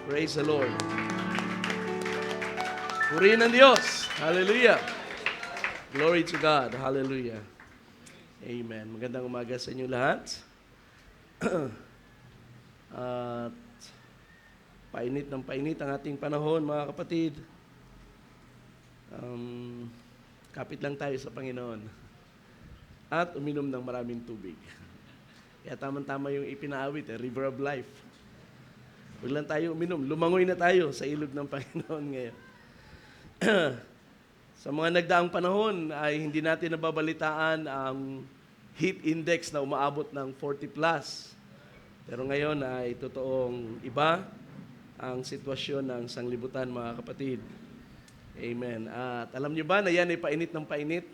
Praise the Lord. Purihin ang Diyos. Hallelujah. Glory to God. Hallelujah. Amen. Magandang umaga sa inyo lahat. At painit ng painit ang ating panahon, mga kapatid. Kapit lang tayo sa Panginoon. At uminom ng maraming tubig. Kaya tamang-tama yung ipinaawit, River of Life. Huwag lang tayo uminom. Lumangoy na tayo sa ilog ng Panginoon ngayon. Sa mga nagdaang panahon ay hindi natin nababalitaan ang heat index na umaabot ng 40 plus. Pero ngayon ay totoong iba ang sitwasyon ng sanglibutan, mga kapatid. Amen. At alam niyo ba na yan ay painit ng painit?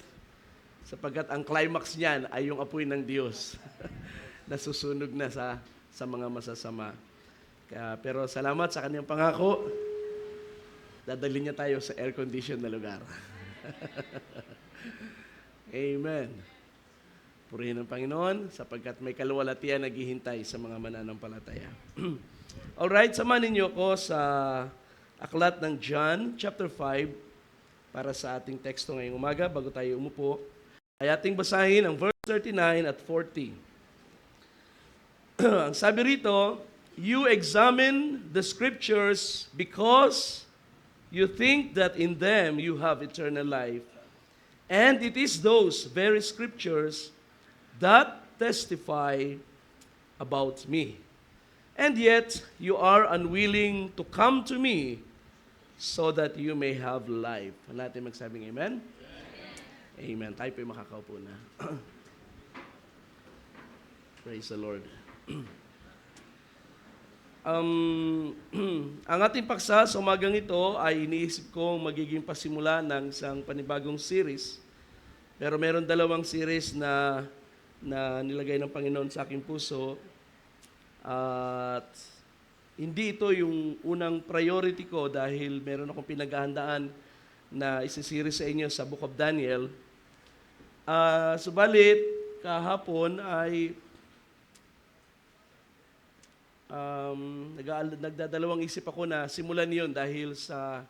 Sapagkat ang climax niyan ay yung apoy ng Diyos na susunog na sa mga masasama. Pero salamat sa kanyang pangako, dadalhin niya tayo sa air-conditioned na lugar. Amen. Purihin ang Panginoon sapagkat may kaluwalhatian naghihintay sa mga mananampalataya. Alright, samahan ninyo ko sa aklat ng John, chapter 5, para sa ating teksto ngayong umaga. Bago tayo umupo, ay ating basahin ang verse 39 at 40. Ang sabi rito, "You examine the scriptures because you think that in them you have eternal life. And it is those very scriptures that testify about me. And yet you are unwilling to come to me so that you may have life." Natin magsabing amen? Amen. Tayo po'y makakaupo na. Praise the Lord. Ang ating paksa sa umagang ito ay iniisip kong magiging pasimula ng isang panibagong series. Pero meron dalawang series na nilagay ng Panginoon sa aking puso. At hindi ito yung unang priority ko dahil meron akong pinaghahandaan na isisiris sa inyo sa Book of Daniel. Subalit, kahapon ay nagdadalawang isip ako na simulan niyon dahil sa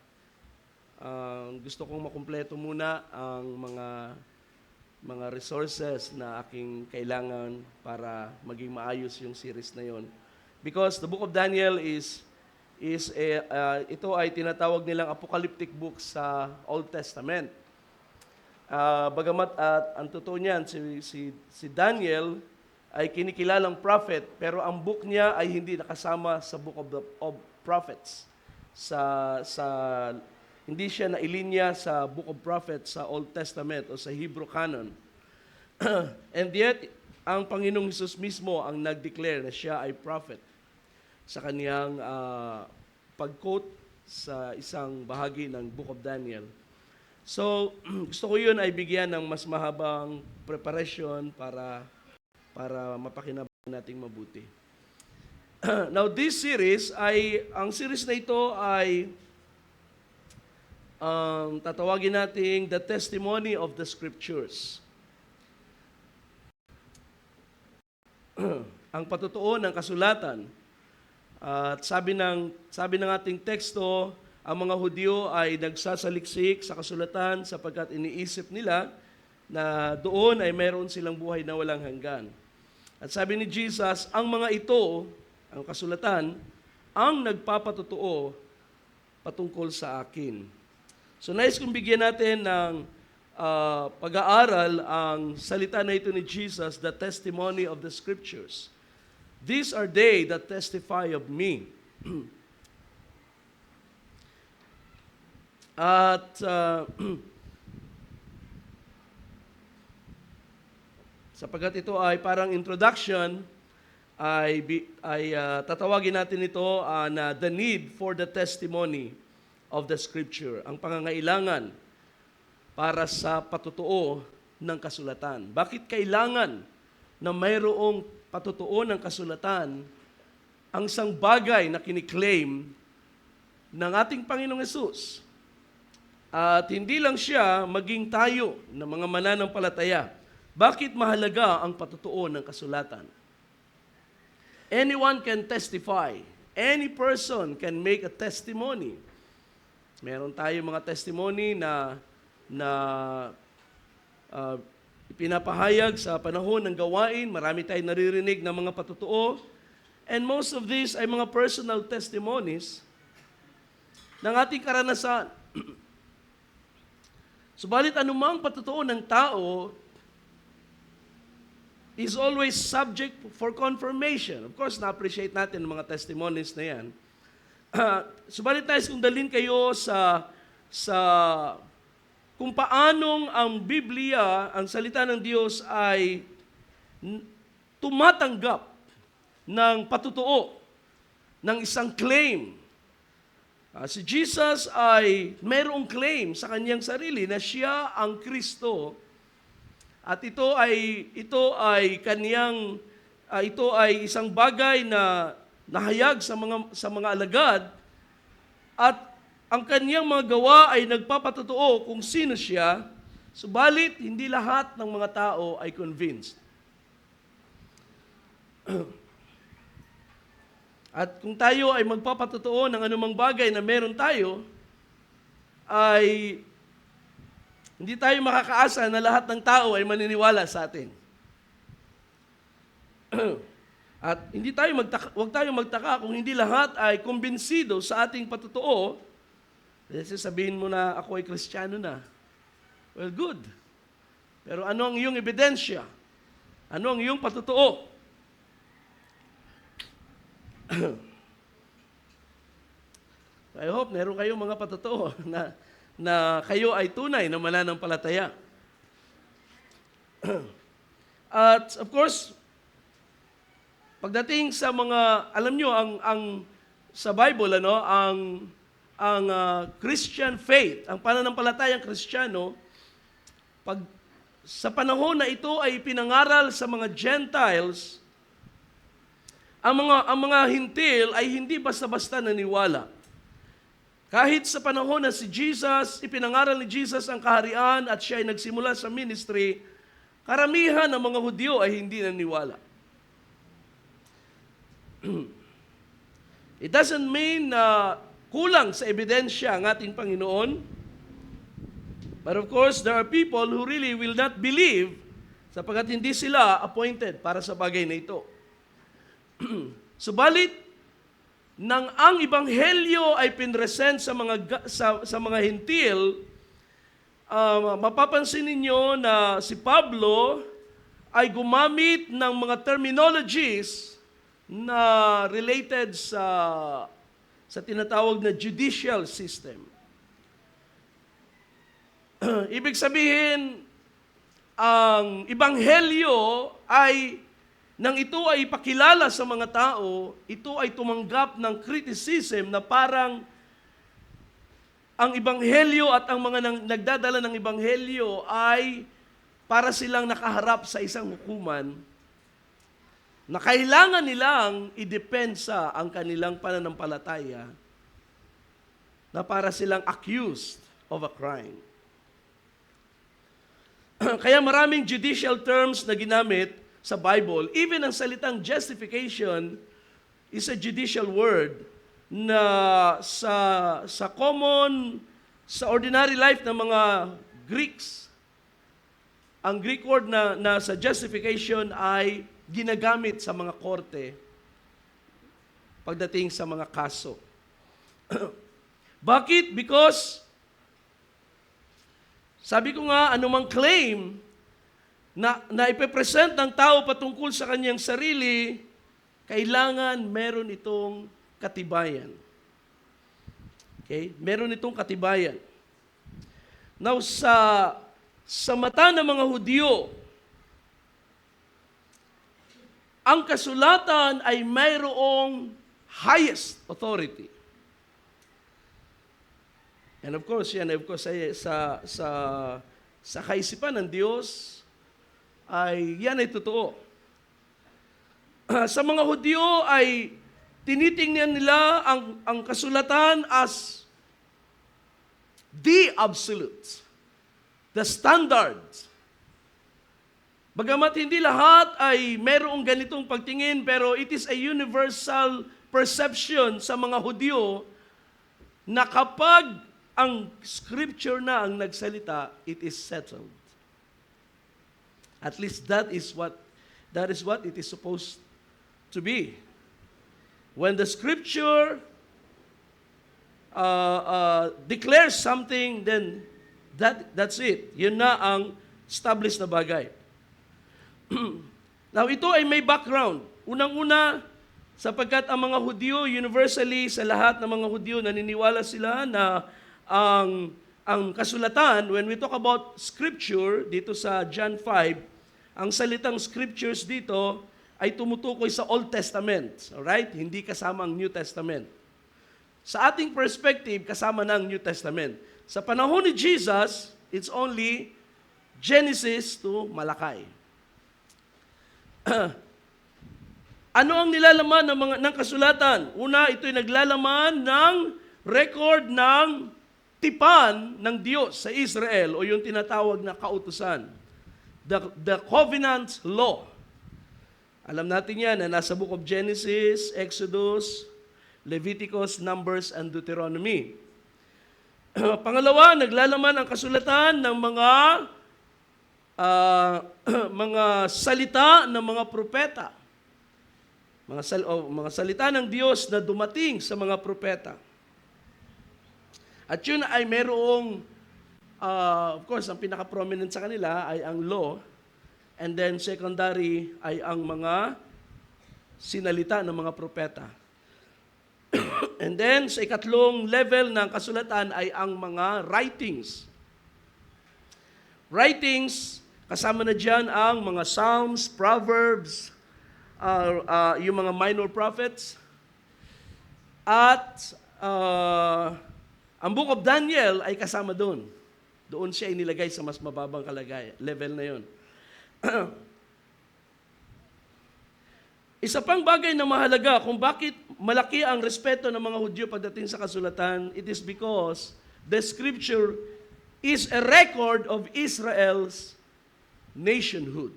gusto kong makumpleto muna ang mga resources na aking kailangan para maging maayos yung series na yon. Because the Book of Daniel ito ay tinatawag nilang apocalyptic book sa Old Testament. Bagamat ang totoo niyan, si Daniel ay kinikilalang prophet, pero ang book niya ay hindi nakasama sa Book of Prophets. Hindi siya nailinya sa Book of Prophets sa Old Testament o sa Hebrew canon. And yet, ang Panginoong Hesus mismo ang nag-declare na siya ay prophet sa kaniyang pag-quote sa isang bahagi ng Book of Daniel. So, gusto ko yun ay bigyan ng mas mahabang preparation para mapakinabangan nating mabuti. Now, this series ang series na ito ay tatawagin nating The Testimony of the Scriptures. Ang patutuo ng kasulatan. At sabi ng ating teksto, ang mga Hudyo ay nagsasaliksik sa kasulatan sapagkat iniisip nila na doon ay mayroon silang buhay na walang hanggan. At sabi ni Jesus, ang mga ito, ang kasulatan, ang nagpapatutuo patungkol sa akin. So nais kong bigyan natin ng pag-aaral ang salita na ito ni Jesus, the testimony of the Scriptures. These are they that testify of me. At sapagkat ito ay parang introduction, ay tatawagin natin ito na the need for the testimony of the Scripture, ang pangangailangan para sa patutuo ng kasulatan. Bakit kailangan na mayroong patutuo ng kasulatan ang isang bagay na kiniklaim ng ating Panginoong Hesus? At hindi lang siya, maging tayo na mga mananampalataya. Bakit mahalaga ang patutuo ng kasulatan? Anyone can testify Any person can make a testimony. Meron tayo mga testimony na ipinapahayag sa panahon ng gawain. Marami tayong naririnig ng mga patutuo. And most of these ay mga personal testimonies ng ating karanasan. Subalit anumang patutuo ng tao is always subject for confirmation. Of course, na-appreciate natin ang mga testimonies na yan. Subalit tayo kung dalhin kayo sa kung paanong ang Biblia, ang salita ng Diyos ay tumatanggap ng patutuo, ng isang claim. Si Jesus ay mayroong claim sa kanyang sarili na siya ang Kristo. At ito ay isang bagay na nahayag sa mga alagad, at ang kaniyang mga gawa ay nagpapatutuo kung sino siya, subalit hindi lahat ng mga tao ay convinced. At kung tayo ay magpapatutuo ng anumang bagay na meron tayo, ay hindi tayo makakaasa na lahat ng tao ay maniniwala sa atin. At huwag tayo magtaka kung hindi lahat ay kumbinsido sa ating patutuo. Kasi sabihin mo na ako ay Kristiyano na. Well, good. Pero ano ang iyong ebidensya? Ano ang iyong patutuo? I hope meron kayong mga patutuo na kayo ay tunay na mananampalataya. At of course, pagdating sa mga, alam nyo, sa Bible, ang Christian faith, ang pananampalatayang Kristiyano, sa panahon na ito ay pinangaral sa mga Gentiles, ang mga hintil ay hindi basta-basta naniwala. Kahit sa panahon na si Jesus, ipinangaral ni Jesus ang kaharian at siya ay nagsimula sa ministry, karamihan ng mga Hudyo ay hindi naniwala. It doesn't mean na kulang sa ebidensya ang ating Panginoon. But of course, there are people who really will not believe sapagkat hindi sila appointed para sa bagay na ito. Subalit, nang ang Ebanghelyo ay pinresent sa mga hintil, mapapansin ninyo na si Pablo ay gumamit ng mga terminologies na related sa tinatawag na judicial system. Ibig sabihin, ang Ebanghelyo ay, nang ito ay ipakilala sa mga tao, ito ay tumanggap ng criticism na parang ang Ebanghelyo at ang mga nagdadala ng Ebanghelyo ay para silang nakaharap sa isang hukuman na kailangan nilang idepensa ang kanilang pananampalataya na para silang accused of a crime. Kaya maraming judicial terms na ginamit sa Bible. Even ang salitang justification is a judicial word na sa ordinary life ng mga Greeks, ang Greek word na sa justification ay ginagamit sa mga korte pagdating sa mga kaso. Bakit? Because sabi ko nga, anumang claim na ipepresent ng tao patungkol sa kanyang sarili, kailangan meron itong katibayan. Okay? Meron itong katibayan. Now, sa mata ng mga Hudyo, ang kasulatan ay mayroong highest authority. And of course, sa kaisipan ng Diyos, yan ay totoo. Sa mga Hudyo ay tinitingnan nila ang kasulatan as the absolute, the standard. Bagamat hindi lahat ay mayroong ganitong pagtingin, pero it is a universal perception sa mga Hudyo na kapag ang scripture na ang nagsalita, it is settled. At least that is what it is supposed to be. When the scripture declares something, then that's it. Yun na ang established na bagay. Now, ito ay may background. Unang-una, sapagkat ang mga Hudyo, universally, sa lahat ng mga Hudyo, naniniwala sila na ang kasulatan, when we talk about scripture, dito sa John 5, ang salitang scriptures dito ay tumutukoy sa Old Testament. Alright? Hindi kasama ang New Testament. Sa ating perspective, kasama ng New Testament. Sa panahon ni Jesus, it's only Genesis to Malakay. Ano ang nilalaman ng kasulatan? Una, ito'y naglalaman ng record ng tipan ng Diyos sa Israel o yung tinatawag na kautusan. The covenant law. Alam natin yan na nasa book of Genesis, Exodus, Leviticus, Numbers, and Deuteronomy. Pangalawa, naglalaman ang kasulatan ng mga salita ng mga propeta. Mga salita ng Diyos na dumating sa mga propeta. At yun ay merong, of course, ang pinaka-prominent sa kanila ay ang law, and then secondary ay ang mga sinalita ng mga propeta. And then, sa ikatlong level ng kasulatan ay ang mga writings. Writings, kasama na dyan ang mga Psalms, Proverbs, yung mga minor prophets. At ang Book of Daniel ay kasama doon. Doon siya inilagay sa mas mababang level na yon. Isa pang bagay na mahalaga kung bakit malaki ang respeto ng mga Hudyo pagdating sa kasulatan, it is because the scripture is a record of Israel's nationhood.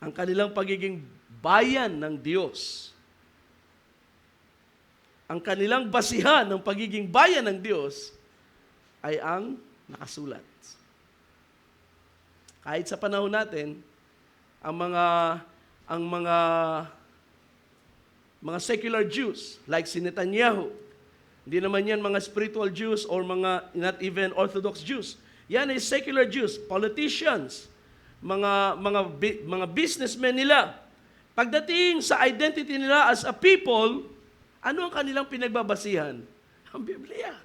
Ang kanilang pagiging bayan ng Diyos. Ang kanilang basihan ng pagiging bayan ng Diyos ay ang nakasulat. Kahit sa panahon natin, ang mga secular Jews, like si Netanyahu, hindi naman yan mga spiritual Jews or mga not even Orthodox Jews. Yan ay secular Jews, politicians, mga businessmen nila. Pagdating sa identity nila as a people, ano ang kanilang pinagbabasihan? Ang Biblia.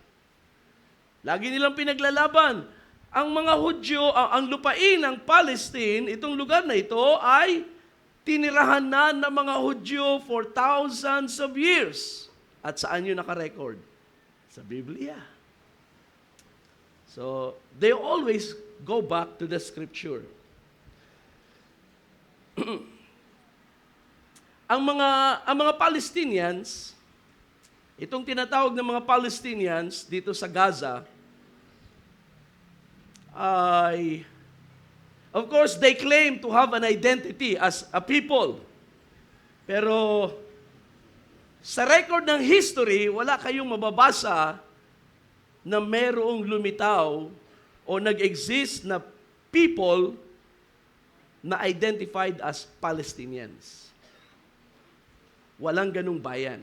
Lagi nilang pinaglalaban. Ang mga Hudyo, ang lupain ng Palestine, itong lugar na ito ay tinirahan na ng mga Hudyo for thousands of years. At saan yun nakarecord? Sa Biblia. So, they always go back to the scripture. Ang mga Palestinians, itong tinatawag ng mga Palestinians dito sa Gaza, ay, of course, they claim to have an identity as a people. Pero sa record ng history, wala kayong mababasa na merong lumitaw o nag-exist na people na identified as Palestinians. Walang ganung bayan.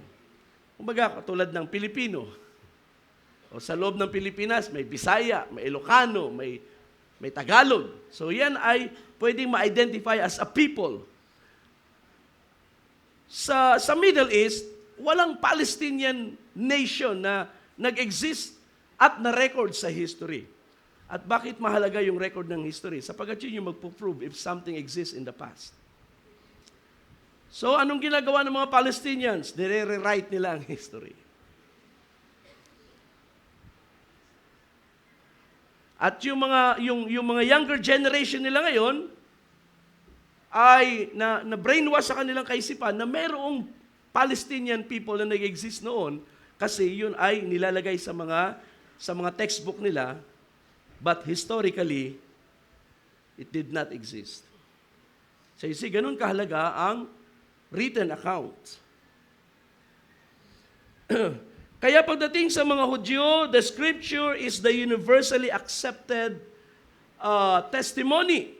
Kumbaga, katulad ng Pilipino. O sa loob ng Pilipinas, may Bisaya, may Ilocano, may Tagalog. So yan ay pwedeng ma-identify as a people. Sa Middle East, walang Palestinian nation na nag-exist at na-record sa history. At bakit mahalaga yung record ng history? Sapagkat yun yung magpo-prove if something exists in the past. So, anong ginagawa ng mga Palestinians? Nire-rewrite nila ang history. At yung mga younger generation nila ngayon ay na brainwash sa kanilang kaisipan na mayroong Palestinian people na nag-exist noon kasi yun ay nilalagay sa mga textbook nila, but historically it did not exist. So you see, ganun kahalaga ang written account. Kaya pagdating sa mga Hudyo, the Scripture is the universally accepted testimony.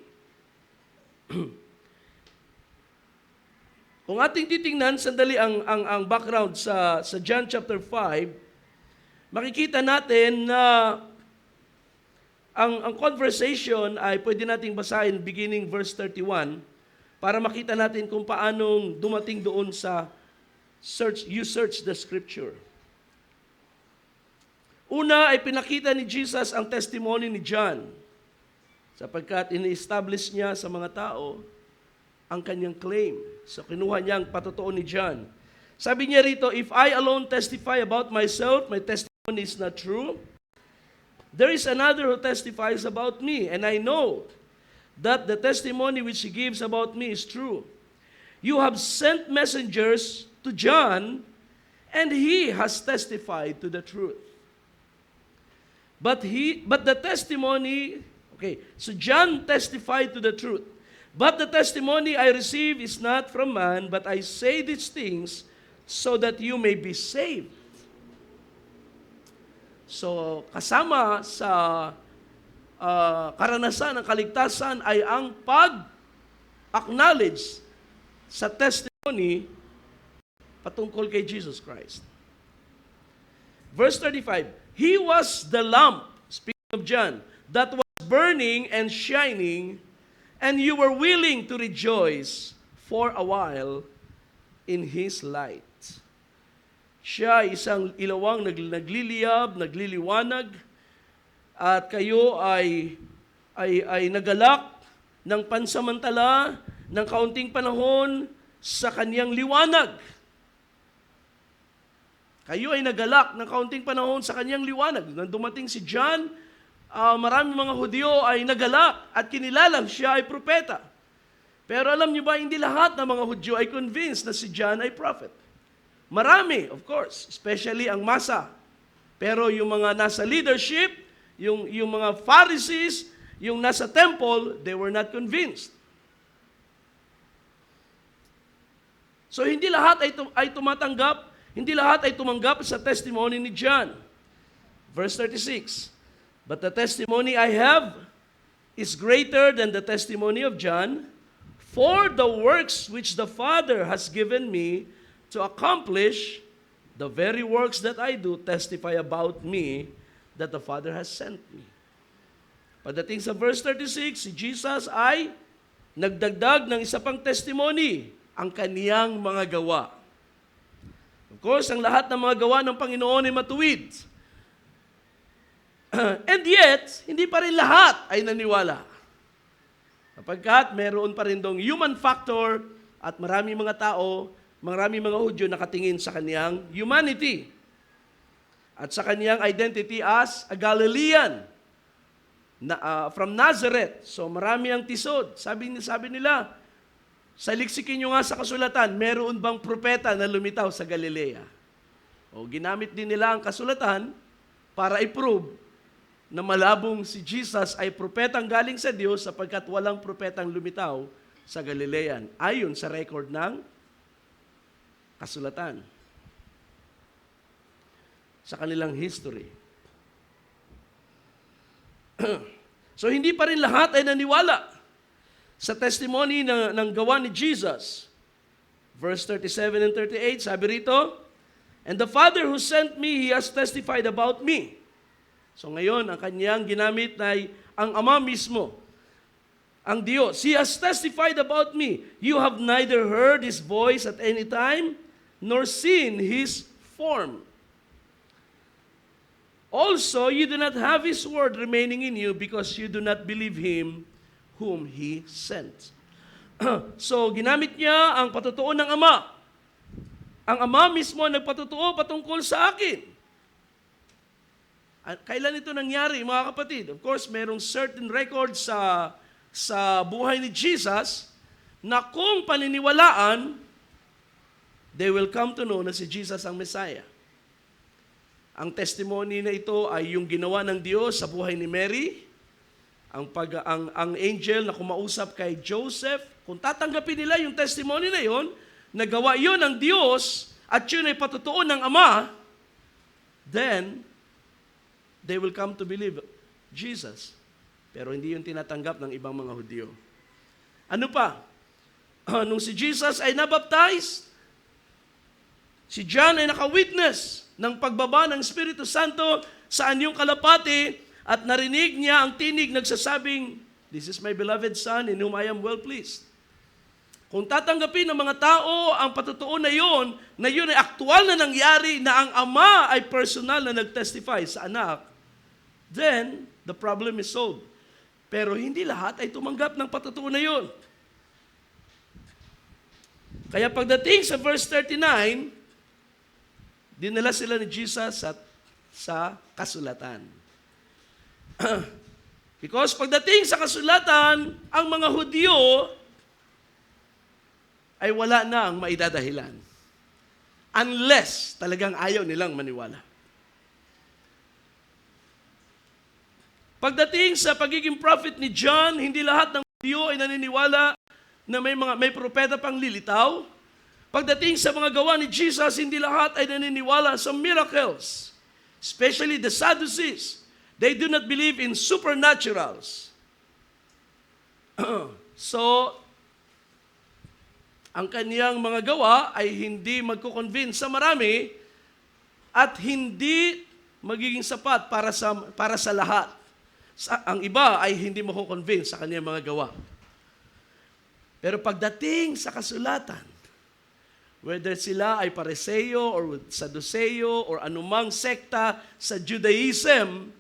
Kung ating titingnan sandali ang background sa John chapter 5, makikita natin na ang conversation ay pwede nating basahin beginning verse 31 para makita natin kung paanong dumating doon sa you search the Scripture. Una ay pinakita ni Jesus ang testimony ni John sapagkat ini-establish niya sa mga tao ang kanyang claim. So kinuha niya ang patotoo ni John. Sabi niya rito, if I alone testify about myself, my testimony is not true. There is another who testifies about me, and I know that the testimony which he gives about me is true. You have sent messengers to John, and he has testified to the truth. But the testimony, so John testified to the truth. But the testimony I receive is not from man, but I say these things so that you may be saved. So, kasama sa karanasan ng kaligtasan ay ang pag-acknowledge sa testimony patungkol kay Jesus Christ. Verse 35, He was the lamp, speaking of John, that was burning and shining, and you were willing to rejoice for a while in His light. Siya isang ilawang nagliliyab, nagliliwanag, at kayo ay nagalak ng pansamantala, ng kaunting panahon sa Kanyang liwanag. Kayo ay nagalak ng kaunting panahon sa Kanyang liwanag. Nang dumating si John, maraming mga Hudyo ay nagalak at kinilalang siya ay propeta. Pero alam niyo ba, hindi lahat ng mga Hudyo ay convinced na si John ay prophet. Marami, of course, especially ang masa. Pero yung mga nasa leadership, yung mga Pharisees, yung nasa temple, they were not convinced. So hindi lahat ay tumatanggap, hindi lahat ay tumanggap sa testimony ni John. Verse 36, But the testimony I have is greater than the testimony of John, for the works which the Father has given me to accomplish, the very works that I do testify about me that the Father has sent me. Pagdating sa verse 36, si Jesus ay nagdagdag ng isa pang testimony, ang kaniyang mga gawa. Of course, ang lahat ng mga gawa ng Panginoon ay matuwid. And yet, hindi pa rin lahat ay naniwala. Sapagkat meron pa rin dong human factor at maraming mga tao, maraming mga Hudyo nakatingin sa kaniyang humanity at sa kaniyang identity as a Galilean from Nazareth. So marami ang tisod. Sabi nila, saliksikin nyo nga sa kasulatan, meron bang propeta na lumitaw sa Galilea? O ginamit din nila ang kasulatan para i-prove na malabong si Jesus ay propetang galing sa Diyos sapagkat walang propetang lumitaw sa Galilean ayon sa record ng kasulatan sa kanilang history. So hindi pa rin lahat ay naniwala sa testimony ng gawa ni Jesus. Verse 37 and 38, sabi rito, And the Father who sent me, He has testified about me. So ngayon, ang kanyang ginamit ay ang Ama mismo, ang Diyos. He has testified about me. You have neither heard His voice at any time, nor seen His form. Also, you do not have His word remaining in you because you do not believe Him whom He sent. So, ginamit niya ang patotoo ng Ama. Ang Ama mismo nagpatotoo patungkol sa akin. Kailan ito nangyari, mga kapatid? Of course, merong certain record sa buhay ni Jesus na kung paniniwalaan, they will come to know na si Jesus ang Messiah. Ang testimony na ito ay yung ginawa ng Diyos sa buhay ni Mary, ang angel na kumausap kay Joseph. Kung tatanggapin nila yung testimony na yon, nagawa yon ng Diyos at yun ay patotoo ng Ama, then they will come to believe Jesus. Pero hindi yung tinatanggap ng ibang mga Hudyo. Ano pa? Nung si Jesus ay nabaptize, si John ay naka-witness ng pagbaba ng Espiritu Santo sa anyong kalapati at narinig niya ang tinig nagsasabing, "This is my beloved Son in whom I am well pleased." Kung tatanggapin ng mga tao ang patutuon na yun ay aktual na nangyari na ang Ama ay personal na nag-testify sa anak, then the problem is solved. Pero hindi lahat ay tumanggap ng patutuon na yun. Kaya pagdating sa verse 39, dinala sila ni Jesus sa kasulatan. Because pagdating sa kasulatan, ang mga Hudyo ay wala na ang maidadahilan. Unless talagang ayaw nilang maniwala. Pagdating sa pagiging prophet ni John, hindi lahat ng Hudyo ay naniniwala na may propeta pang lilitaw. Pagdating sa mga gawa ni Jesus, hindi lahat ay naniniwala sa miracles. Especially the Sadducees. They do not believe in supernaturals. So, ang kaniyang mga gawa ay hindi magko-convince sa marami at hindi magiging sapat para sa lahat. Ang iba ay hindi mako-convince sa kaniyang mga gawa. Pero pagdating sa kasulatan, whether sila ay Pariseo or Sadduseo or anumang sekta sa Judaism,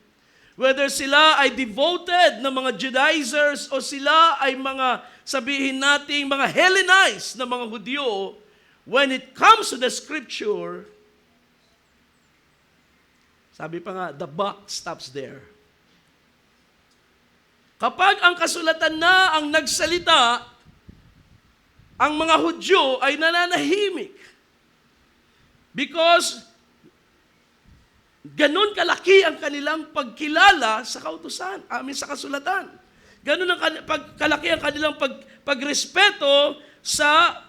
whether sila ay devoted na mga Judaizers o sila ay mga, sabihin nating, mga Hellenized na mga Hudyo, when it comes to the Scripture, sabi pa nga, the buck stops there. Kapag ang kasulatan na ang nagsalita, ang mga Hudyo ay nananahimik. Because ganun kalaki ang kanilang pagkilala sa kautusan, sa kasulatan. Ganun ang kalaki ang kanilang pagrespeto sa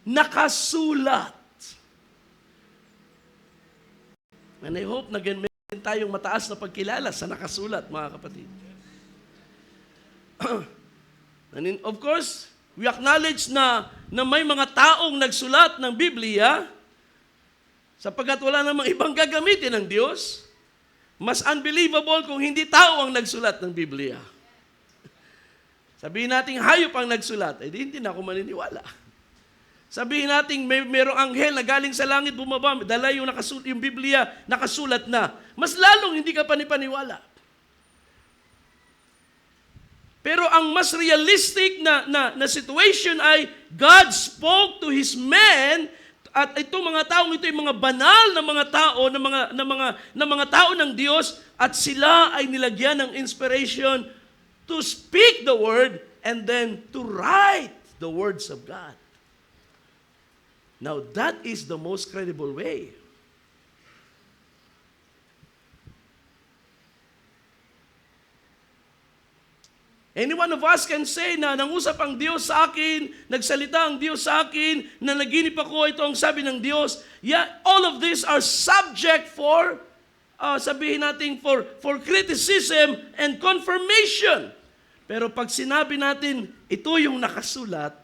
nakasulat. And I hope na ganun tayong mataas na pagkilala sa nakasulat, mga kapatid. And of course, we acknowledge na may mga taong nagsulat ng Biblia sapagkat wala namang ibang gagamitin ng Diyos. Mas unbelievable kung hindi tao ang nagsulat ng Biblia. Sabihin natin hayop ang nagsulat, hindi na ako maniniwala. Sabihin natin mayroong anghel na galing sa langit bumaba, dala yung Biblia nakasulat na. Mas lalong hindi ka panipaniwala. Pero ang mas realistic na situation ay God spoke to His men at itong mga taong ito ay mga banal na mga tao na mga tao ng Diyos at sila ay nilagyan ng inspiration to speak the word and then to write the words of God. Now that is the most credible way. Any one of us can say na nangusap ang Diyos sa akin, nagsalita ang Diyos sa akin, na naginip ako, ito ang sabi ng Diyos. Yeah, all of these are subject for, sabihin natin, for criticism and confirmation. Pero pag sinabi natin, ito yung nakasulat,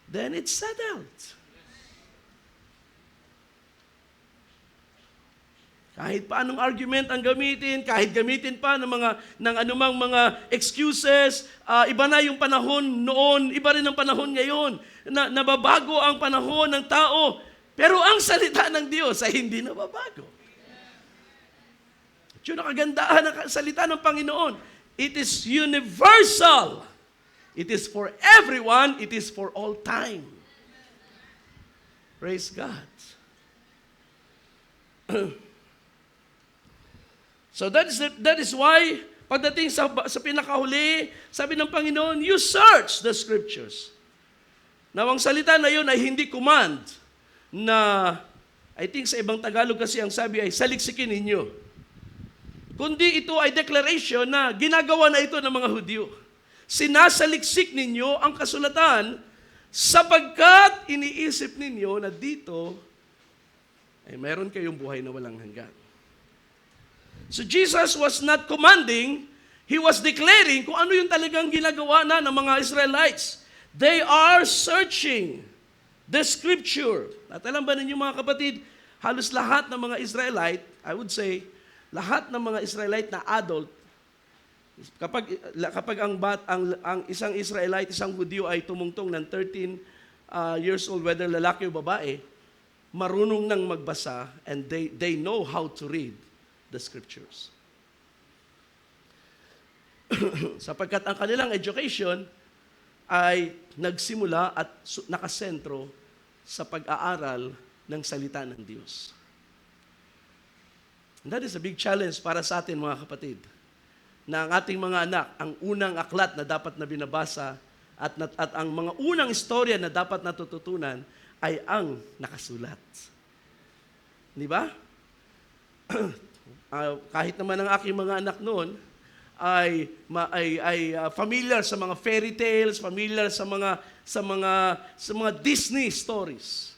then it's settled. Kahit pa anong argument ang gamitin, kahit gamitin pa ng anumang mga excuses, iba na yung panahon noon, iba rin ang panahon ngayon. Nababago ang panahon ng tao, pero ang salita ng Diyos ay hindi nababago. At yun ang kagandahan ng salita ng Panginoon. It is universal. It is for everyone. It is for all time. Praise God. So that is why, pagdating sa pinakahuli, sabi ng Panginoon, you search the Scriptures. Now, ang salita na yun ay hindi command na, I think sa ibang Tagalog kasi ang sabi ay, saliksikin ninyo. Kundi ito ay declaration na ginagawa na ito ng mga Hudyo. Sinasaliksik ninyo ang kasulatan sapagkat iniisip ninyo na dito ay mayroon kayong buhay na walang hanggan. So Jesus was not commanding, He was declaring kung ano yung talagang ginagawa na ng mga Israelites. They are searching the Scripture. At alam ba ninyo mga kapatid, halos lahat ng mga Israelite, I would say, lahat ng mga Israelite na adult, kapag ang isang Israelite, isang Hudyo ay tumungtong ng 13 years old, whether lalaki o babae, marunong nang magbasa and they know how to read the Scriptures. Sapagkat ang kanilang education ay nagsimula at nakasentro sa pag-aaral ng salita ng Diyos. And that is a big challenge para sa atin mga kapatid, na ang ating mga anak, ang unang aklat na dapat na binabasa at ang mga unang istorya na dapat natututunan ay ang nakasulat. Di ba? Kahit naman ang aking mga anak noon ay familiar sa mga fairy tales, familiar sa mga Disney stories.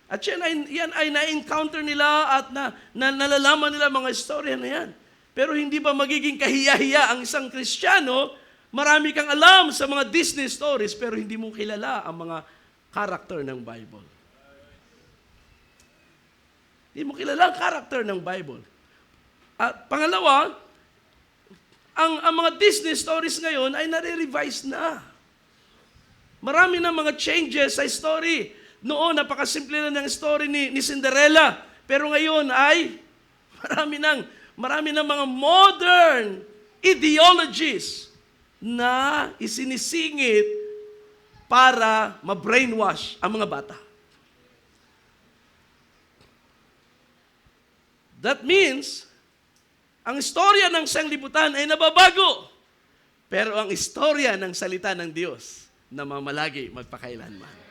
At yan ay na-encounter nila at nalalaman nila mga istorya na yan. Pero hindi ba magiging kahiya-hiya ang isang Kristiyano, marami kang alam sa mga Disney stories pero hindi mo kilala ang mga character ng Bible. Hindi mo kilala ang character ng Bible. At pangalawa, ang mga Disney stories ngayon ay nare-revise na. Marami na mga changes sa story. Noon, napakasimple na ng story ni Cinderella. Pero ngayon ay marami ng mga modern ideologies na isinisingit para ma-brainwash ang mga bata. That means, ang istorya ng sanglibutan ay nababago. Pero ang istorya ng salita ng Diyos na mamalagi magpakailanman.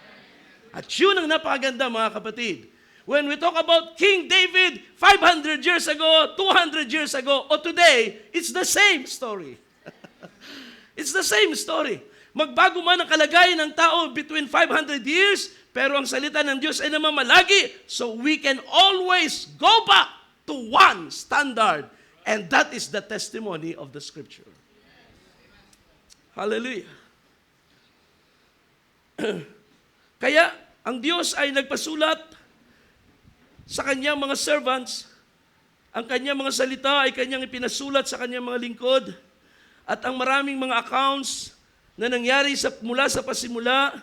At yun ang napakaganda mga kapatid. When we talk about King David 500 years ago, 200 years ago, or today, it's the same story. It's the same story. Magbago man ang kalagayan ng tao between 500 years, pero ang salita ng Diyos ay namamalagi, so we can always go back to one standard, and that is the testimony of the Scripture. Hallelujah. Kaya, ang Diyos ay nagpasulat sa kanyang mga servants, ang kanyang mga salita ay kanyang ipinasulat sa kanyang mga lingkod, at ang maraming mga accounts na nangyari mula sa pasimula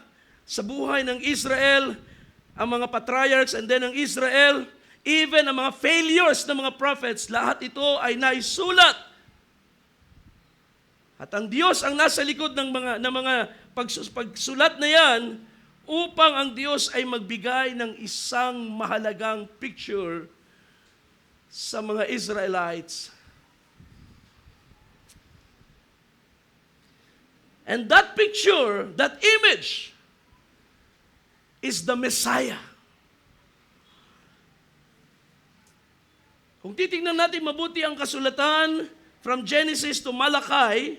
sa buhay ng Israel, ang mga patriarchs and then ang Israel, even ang mga failures ng mga prophets, lahat ito ay naisulat. At ang Diyos ang nasa likod ng mga pagsulat na yan, upang ang Diyos ay magbigay ng isang mahalagang picture sa mga Israelites. And that picture, that image, is the Messiah. Kung titingnan natin mabuti ang kasulatan from Genesis to Malachi,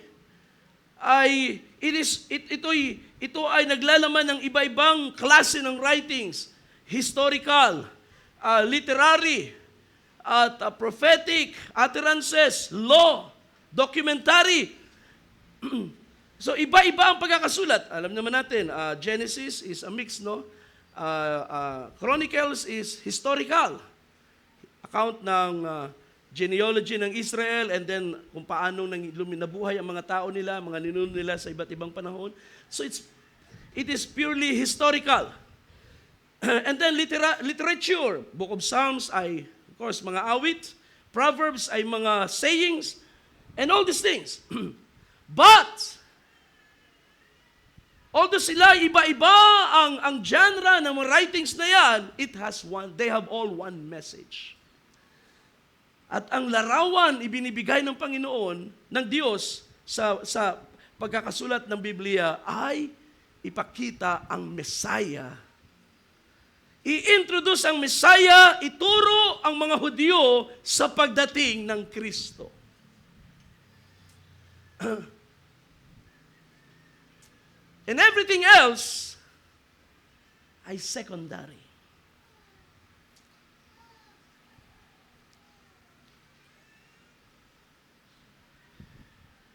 ay ito ay naglalaman ng iba-ibang klase ng writings, historical, literary, at prophetic, utterances, law, documentary. So iba-iba ang pagkakasulat. Alam naman natin, Genesis is a mix, no? Chronicles is historical. Account ng genealogy ng Israel, and then kung paano nabuhay ang mga tao nila, mga ninuno nila sa iba't ibang panahon. So it is purely historical. And then literature, Book of Psalms ay, of course, mga awit, Proverbs ay mga sayings, and all these things. But, although sila iba-iba ang genre ng mga writings na yan, they have all one message. At ang larawan ibinibigay ng Panginoon, ng Diyos, sa pagkakasulat ng Biblia ay ipakita ang Messiah. I-introduce ang Messiah, ituro ang mga Hudyo sa pagdating ng Kristo. And everything else ay secondary.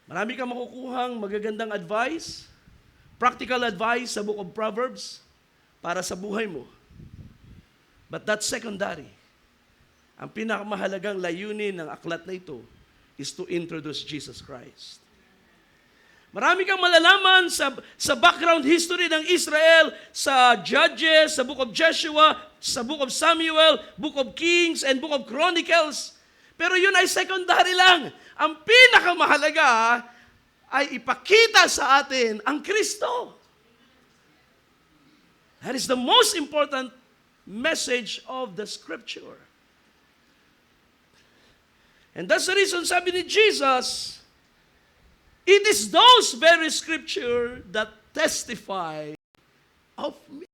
Marami kang makukuhang magagandang advice, practical advice sa Book of Proverbs para sa buhay mo. But that's secondary. Ang pinakamahalagang layunin ng aklat na ito is to introduce Jesus Christ. Marami kang malalaman sa background history ng Israel, sa Judges, sa Book of Joshua, sa Book of Samuel, Book of Kings, and Book of Chronicles. Pero yun ay secondary lang. Ang pinakamahalaga ay ipakita sa atin ang Kristo. That is the most important message of the Scripture. And that's the reason, sabi ni Jesus, it is those very Scripture that testify of me.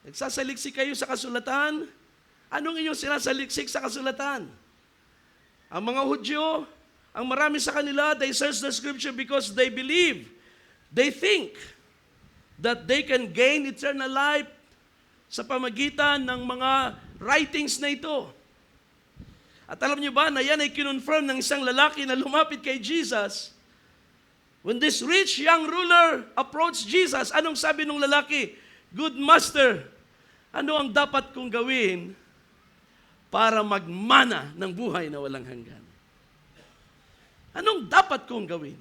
Nagsasaliksik kayo sa kasulatan? Anong inyong sinasaliksik sa kasulatan? Ang mga Hudyo, ang marami sa kanila, they search the Scripture because they believe, they think that they can gain eternal life sa pamagitan ng mga writings na ito. At alam niyo ba na yan ay kinonfirm ng isang lalaki na lumapit kay Jesus. When this rich young ruler approached Jesus, anong sabi ng lalaki? Good master, ano ang dapat kong gawin para magmana ng buhay na walang hanggan? Anong dapat kong gawin?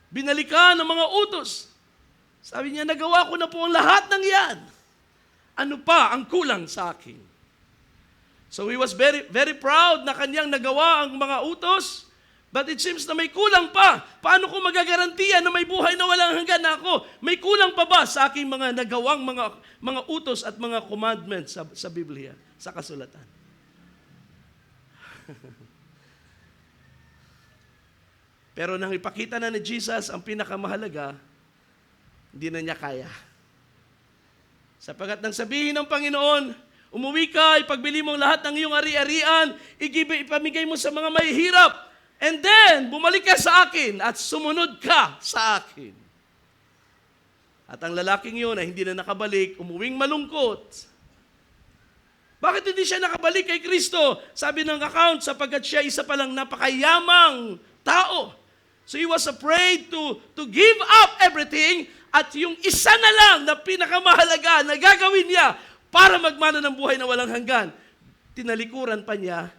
Binalikan ng mga utos. Sabi niya, nagawa ko na po ang lahat ng yan. Ano pa ang kulang sa akin? So he was very, very proud na kanyang nagawa ang mga utos, but it seems na may kulang pa. Paano ko magagarantiya na may buhay na walang hanggan na ako? May kulang pa ba sa aking mga nagawang mga utos at mga commandments sa Biblia, sa kasulatan? Pero nang ipakita na ni Jesus ang pinakamahalaga, hindi na niya kaya. Sapagat nang sabihin ng Panginoon, umuwi ka, ipagbili mo lahat ng iyong ari-arian, ipamigay mo sa mga mahihirap, and then, bumalik ka sa akin at sumunod ka sa akin. At ang lalaking yun ay hindi na nakabalik, umuwing malungkot. Bakit hindi siya nakabalik kay Kristo? Sabi ng account, sapagkat siya isa palang napakayamang tao. So he was afraid to give up everything, at yung isa na lang na pinakamahalaga na gagawin niya para magmana ng buhay na walang hanggan, tinalikuran pa niya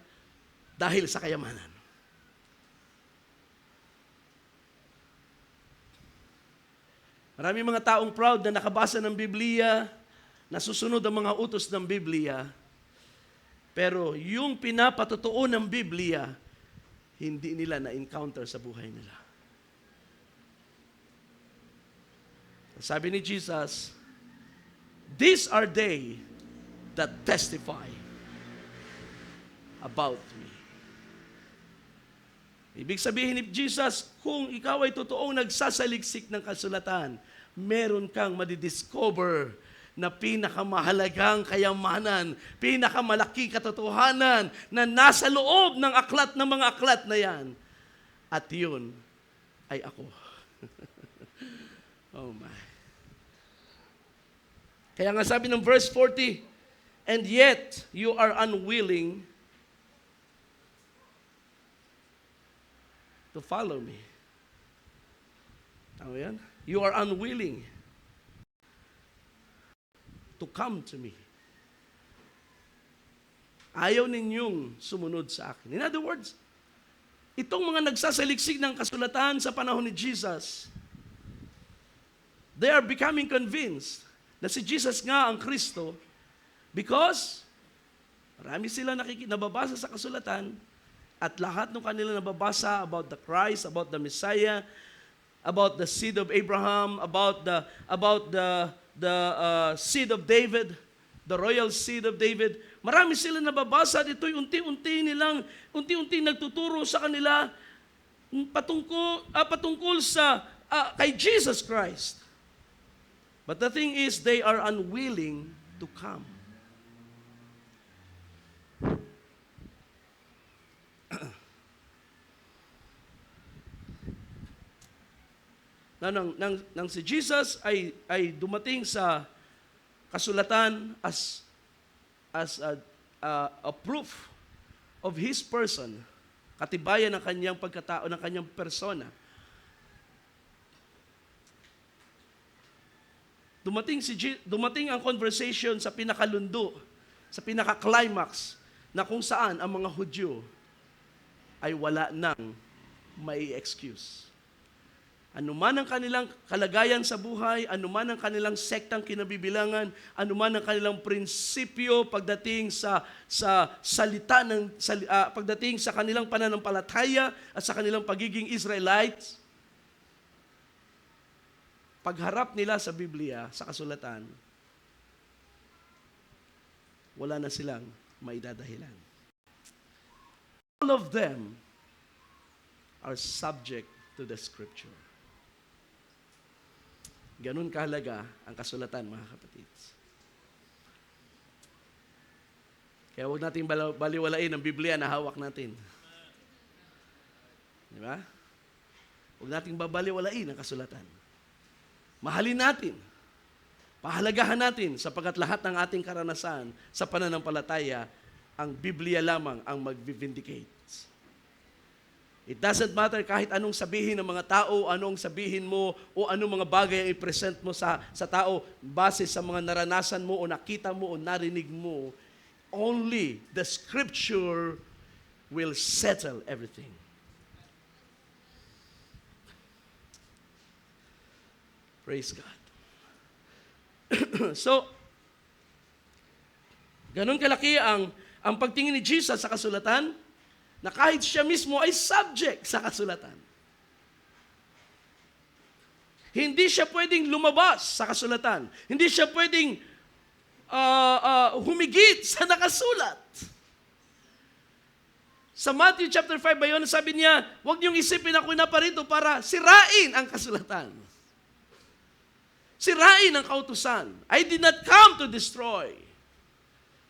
dahil sa kayamanan. Maraming mga taong proud na nakabasa ng Biblia, nasusunod ang mga utos ng Biblia, pero yung pinapatotoo ng Biblia, hindi nila na-encounter sa buhay nila. Sabi ni Jesus, these are they that testify about me. Ibig sabihin ni Jesus, kung ikaw ay totoong nagsasaliksik ng kasulatan, meron kang madidiscover na pinakamahalagang kayamanan, pinakamalaki katotohanan na nasa loob ng aklat ng mga aklat na yan. At yun ay ako. Oh my. Kaya nga sabi ng verse 40, and yet you are unwilling to follow me. Ano yan? You are unwilling to come to me. Ayaw ninyong sumunod sa akin. In other words, itong mga nagsasaliksik ng kasulatan sa panahon ni Jesus, they are becoming convinced na si Jesus nga ang Kristo because marami sila nababasa sa kasulatan at lahat ng kanila nababasa about the Christ, about the Messiah, about the seed of Abraham, about the seed of David, the royal seed of David. Marami sila nababasa at ito'y unti-unti nagtuturo sa kanila patungkol sa kay Jesus Christ. But the thing is, they are unwilling to come. Nang si Jesus ay dumating sa kasulatan as a proof of His person, katibayan ng kanyang pagkatao, ng kanyang persona. Dumating ang conversation sa pinakalundo, sa pinaka-climax, na kung saan ang mga Hudyo ay wala nang may excuse. Anuman ang kanilang kalagayan sa buhay, anuman ang kanilang sektang kinabibilangan, anuman ang kanilang prinsipyo pagdating sa salita pagdating sa kanilang pananampalataya at sa kanilang pagiging Israelites, pagharap nila sa Biblia, sa kasulatan, wala na silang maidadahilan. All of them are subject to the Scripture. Ganun kahalaga ang kasulatan, mga kapatid. Kaya huwag nating baliwalain ang Biblia na hawak natin. Di ba? Huwag nating babaliwalain ang kasulatan. Mahalin natin. Pahalagahan natin sapagkat lahat ng ating karanasan sa pananampalataya, ang Biblia lamang ang mag-vindicate. It doesn't matter kahit anong sabihin ng mga tao, anong sabihin mo, o anong mga bagay ang i-present mo sa tao base sa mga naranasan mo, o nakita mo, o narinig mo. Only the Scripture will settle everything. Praise God. So, ganun kalaki ang pagtingin ni Jesus sa kasulatan, na kahit siya mismo ay subject sa kasulatan. Hindi siya pwedeng lumabas sa kasulatan. Hindi siya pwedeng humigit sa nakasulat. Sa Matthew chapter 5 ba yun, sabi niya, huwag niyong isipin ako'y naparito para sirain ang kasulatan. Sirain ang kautusan. I did not come to destroy,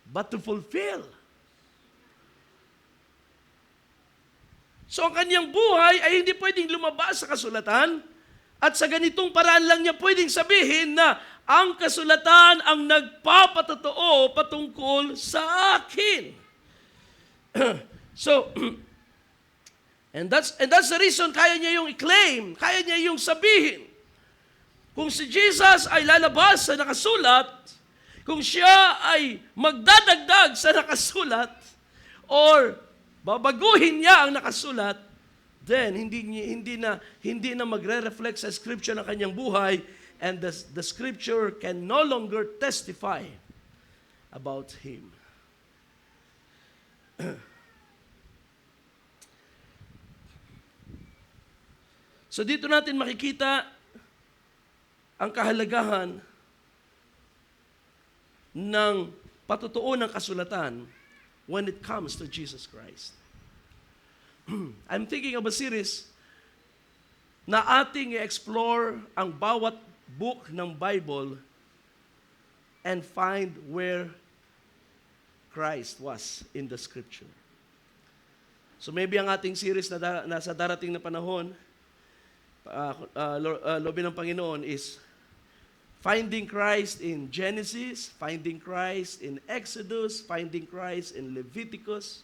but to fulfill. So ang kanyang buhay ay hindi pwedeng lumabas sa kasulatan, at sa ganitong paraan lang niya pwedeng sabihin na ang kasulatan ang nagpapatotoo patungkol sa akin. So, and that's the reason kaya niya yung i-claim, kaya niya yung sabihin. Kung si Jesus ay lalabas sa nakasulat, kung siya ay magdadagdag sa nakasulat, or babaguhin niya ang nakasulat, then hindi na magre-reflect sa Scripture ng kanyang buhay, and the Scripture can no longer testify about him. So dito natin makikita ang kahalagahan ng patutuo ng kasulatan when it comes to Jesus Christ. I'm thinking of a series na ating i-explore ang bawat book ng Bible and find where Christ was in the Scripture. So maybe ang ating series na nasa darating na panahon, lobi ng Panginoon, is finding Christ in Genesis, finding Christ in Exodus, finding Christ in Leviticus,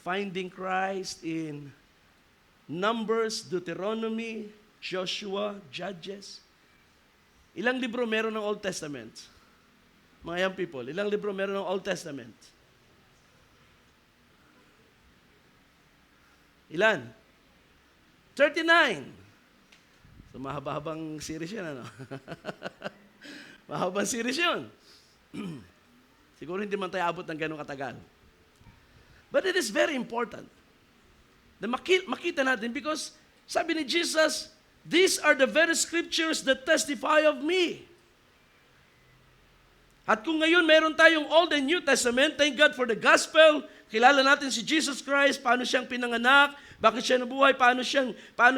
finding Christ in Numbers, Deuteronomy, Joshua, Judges. Ilang libro meron ng Old Testament? Mga young people, ilang libro meron ng Old Testament? Ilan? 39. So mahaba-habang series yun, ano? Mahabang series yun. Siguro hindi man tayo abot ng ganong katagal. But it is very important na makita natin, because sabi ni Jesus, these are the very scriptures that testify of me. At kung ngayon meron tayong Old and New Testament, thank God for the gospel, kilala natin si Jesus Christ, paano siyang pinanganak, bakit siya nabuhay, paano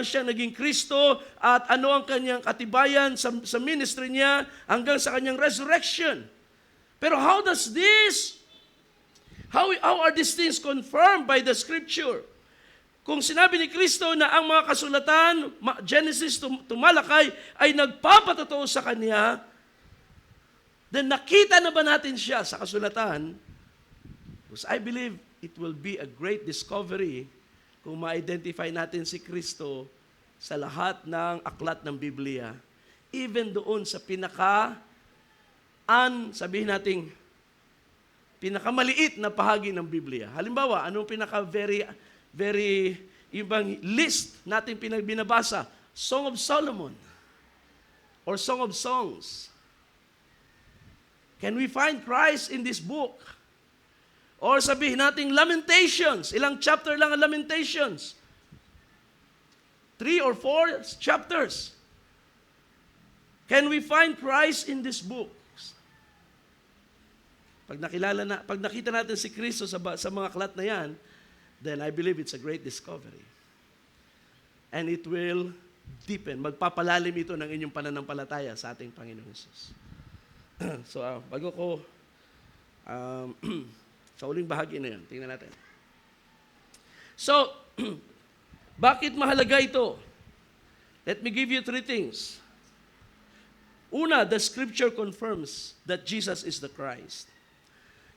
siyang naging Kristo, at ano ang kanyang katibayan sa ministry niya hanggang sa kanyang resurrection. Pero how are these things confirmed by the Scripture? Kung sinabi ni Kristo na ang mga kasulatan, Genesis to Malakay, ay nagpapatotoo sa Kanya, then nakita na ba natin siya sa kasulatan? Because I believe it will be a great discovery kung ma-identify natin si Kristo sa lahat ng aklat ng Biblia, even doon sa sabihin natin, pinakamaliit na bahagi ng Biblia. Halimbawa, anong very ibang list natin binabasa? Song of Solomon or Song of Songs. Can we find Christ in this book? Or sabihin natin Lamentations. Ilang chapter lang ang Lamentations? 3 or 4 chapters. Can we find Christ in this book? Pag nakita natin si Kristo sa mga aklat na yan, then I believe it's a great discovery. And it will deepen. Magpapalalim ito ng inyong pananampalataya sa ating Panginoon Jesus. So, bago ko sa uling bahagi na yan, tingnan natin. So, bakit mahalaga ito? Let me give you 3 things. Una, the Scripture confirms that Jesus is the Christ.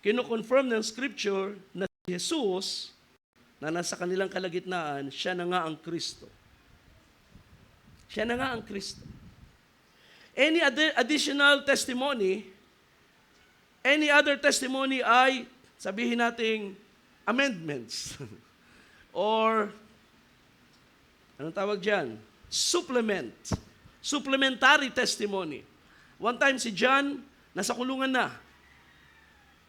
Kino-confirm ng Scripture na si Jesus, na nasa kanilang kalagitnaan, siya na nga ang Kristo. Siya na nga ang Kristo. Any additional testimony, any other testimony ay, sabihin nating, amendments. Or, anong tawag dyan? Supplementary testimony. One time si John, nasa kulungan na.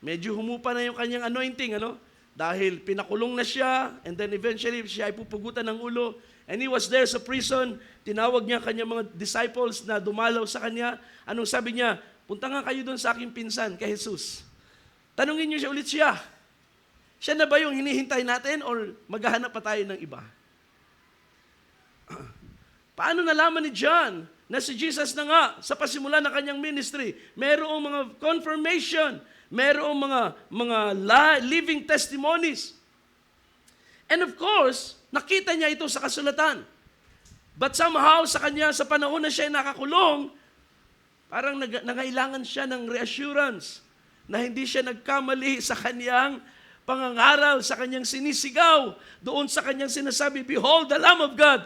Medyo humupa na yung kanyang anointing, dahil pinakulong na siya, and then eventually siya ay pupugutan ng ulo, and he was there sa prison, tinawag niya kanyang mga disciples na dumalaw sa kanya. Anong sabi niya? Punta nga kayo doon sa aking pinsan, kay Jesus. Tanungin niyo siya ulit siya. Siya na ba yung hinihintay natin or maghahanap pa tayo ng iba? Paano nalaman ni John na si Jesus na nga sa pasimula ng kanyang ministry? Merong mga confirmation, merong mga living testimonies. And of course, nakita niya ito sa kasulatan. But somehow, sa panahon na siya nakakulong, parang nangailangan siya ng reassurance na hindi siya nagkamali sa kanyang pangangaral, sa kanyang sinisigaw, doon sa kanyang sinasabi, "Behold the Lamb of God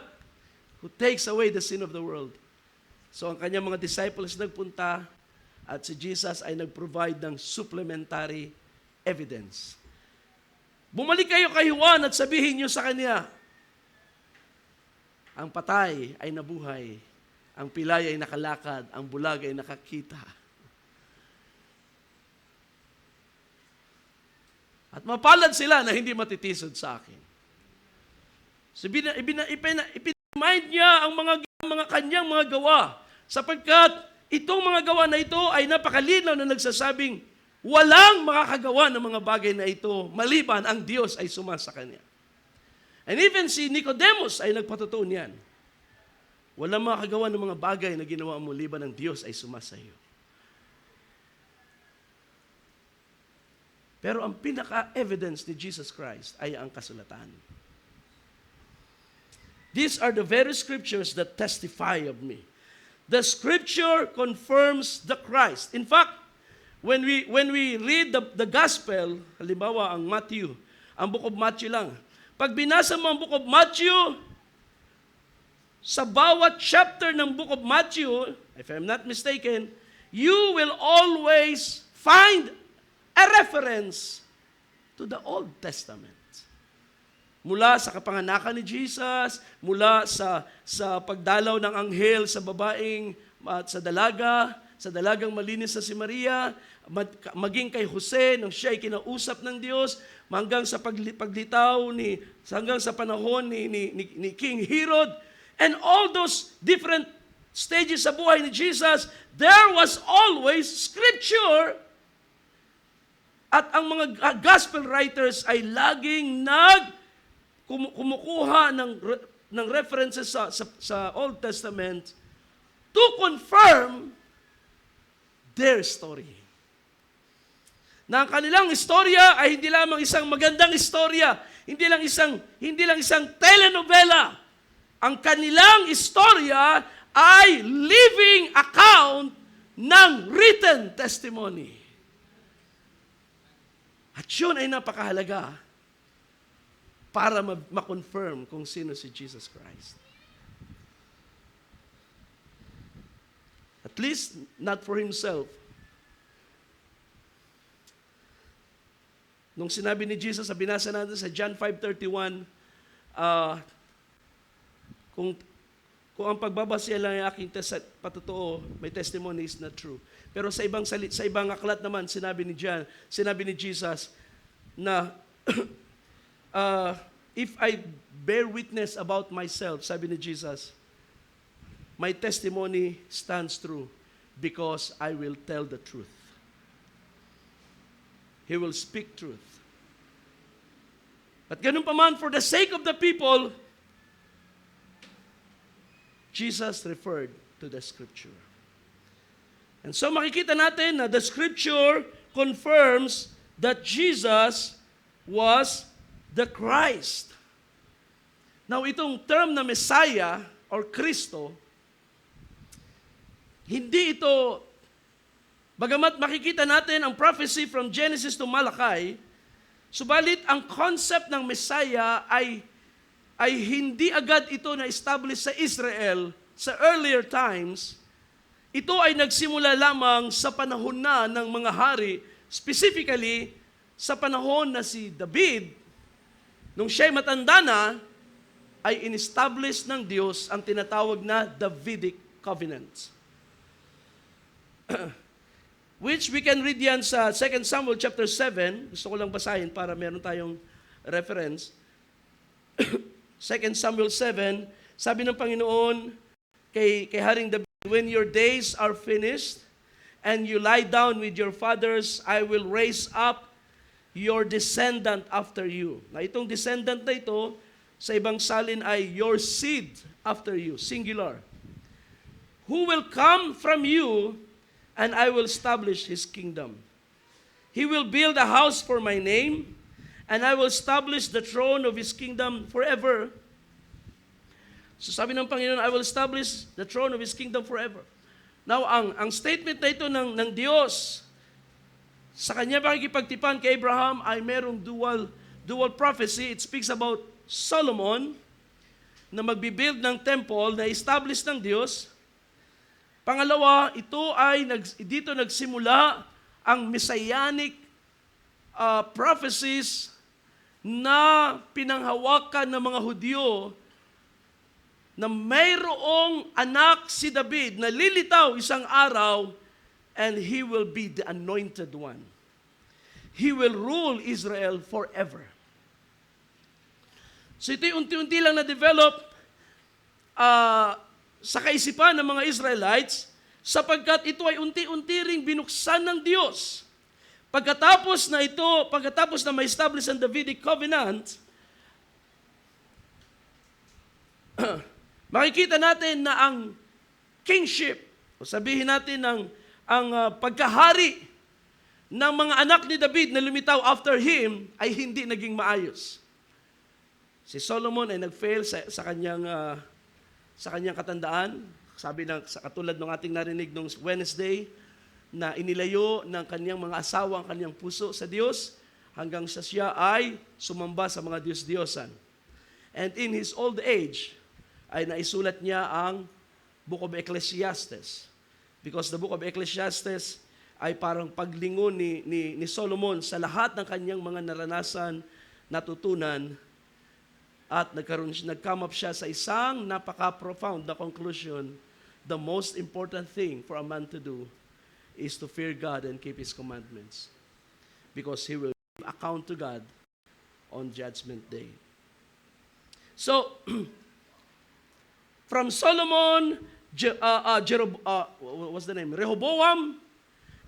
who takes away the sin of the world." So ang kanyang mga disciples nagpunta at si Jesus ay nag-provide ng supplementary evidence. Bumalik kayo kay Juan at sabihin niyo sa kanya, ang patay ay nabuhay, ang pilay ay nakalakad, ang bulag ay nakakita. At mapalad sila na hindi matitisod sa akin. So, ipinamind niya ang mga kanyang mga gawa, sapagkat itong mga gawa na ito ay napakalinaw na nagsasabing walang makakagawa ng mga bagay na ito maliban ang Diyos ay sumasa kanya. And even si Nicodemus ay nagpatotoo niyan. Walang makakagawa ng mga bagay na ginawa mo liban ang Diyos ay sumasa iyo. Pero ang pinaka-evidence ni Jesus Christ ay ang kasulatan. These are the very scriptures that testify of me. The scripture confirms the Christ. In fact, when we read the gospel, halimbawa ang Matthew, ang book of Matthew lang, pag binasa mo ang book of Matthew, sa bawat chapter ng book of Matthew, if I'm not mistaken, you will always find a reference to the Old Testament. Mula sa kapanganakan ni Jesus, mula sa pagdalaw ng anghel sa babaeng at sa dalagang malinis na si Maria, maging kay Jose nang siya ay kinausap ng Diyos, hanggang sa hanggang sa panahon ni King Herod, and all those different stages sa buhay ni Jesus, there was always scripture. At ang mga gospel writers ay laging kumukuha ng references sa Old Testament to confirm their story. Na ang kanilang istorya ay hindi lamang isang magandang istorya, hindi lang isang telenovela. Ang kanilang istorya ay living account ng written testimony. At yun ay napakahalaga. para ma-confirm kung sino si Jesus Christ. At least, not for himself. Nung sinabi ni Jesus, sa binasa natin sa John 5:31, kung ang pagbabasya lang ang aking patotoo, my testimony is not true. Pero sa ibang aklat naman, sinabi ni Jesus na if I bear witness about myself, sabi ni Jesus, my testimony stands true because I will tell the truth. He will speak truth. But ganun pa man, for the sake of the people, Jesus referred to the Scripture. And so makikita natin na the Scripture confirms that Jesus was the Christ. Now, itong term na Messiah or Kristo, hindi ito, bagamat makikita natin ang prophecy from Genesis to Malachi, subalit ang concept ng Messiah ay hindi agad ito na-establish sa Israel sa earlier times. Ito ay nagsimula lamang sa panahon na ng mga hari, specifically sa panahon na si David, nung siya'y matanda na, ay in-establish ng Diyos ang tinatawag na Davidic Covenant. Which we can read yan sa 2 Samuel chapter 7. Gusto ko lang basahin para meron tayong reference. 2 Samuel 7, sabi ng Panginoon kay Haring David, when your days are finished and you lie down with your fathers, I will raise up your descendant after you. Na itong descendant na ito, sa ibang salin ay your seed after you, singular. Who will come from you, and I will establish his kingdom. He will build a house for my name, and I will establish the throne of his kingdom forever. So sabi ng Panginoon, I will establish the throne of his kingdom forever. Now, ang statement na ito ng Diyos, sa kanya pakikipagtipan kay Abraham ay merong dual prophecy. It speaks about Solomon na magbibuild ng temple na establish ng Diyos. Pangalawa, dito nagsimula ang messianic prophecies na pinanghawakan ng mga Hudyo na mayroong anak si David na lilitaw isang araw and he will be the anointed one. He will rule Israel forever. So ito'y unti-unti lang na-develop sa kaisipan ng mga Israelites sapagkat ito ay unti-unti ring binuksan ng Diyos. Pagkatapos na ma-establish ang Davidic Covenant, makikita natin na ang kingship, o sabihin natin ang pagkahari ng mga anak ni David na lumitaw after him ay hindi naging maayos. Si Solomon ay nag-fail sa kanyang katandaan. Sabi sa katulad ng ating narinig nung Wednesday, na inilayo ng kanyang mga asawa ang kanyang puso sa Diyos hanggang sa siya ay sumamba sa mga Diyos-Diyosan. And in his old age, ay naisulat niya ang Book of Ecclesiastes. Because the Book of Ecclesiastes ay parang paglingon ni Solomon sa lahat ng kanyang mga naranasan, natutunan, at nag-come up siya sa isang napaka-profound na conclusion. The most important thing for a man to do is to fear God and keep His commandments. Because he will give account to God on Judgment Day. So, from Solomon, what's the name? Rehoboam,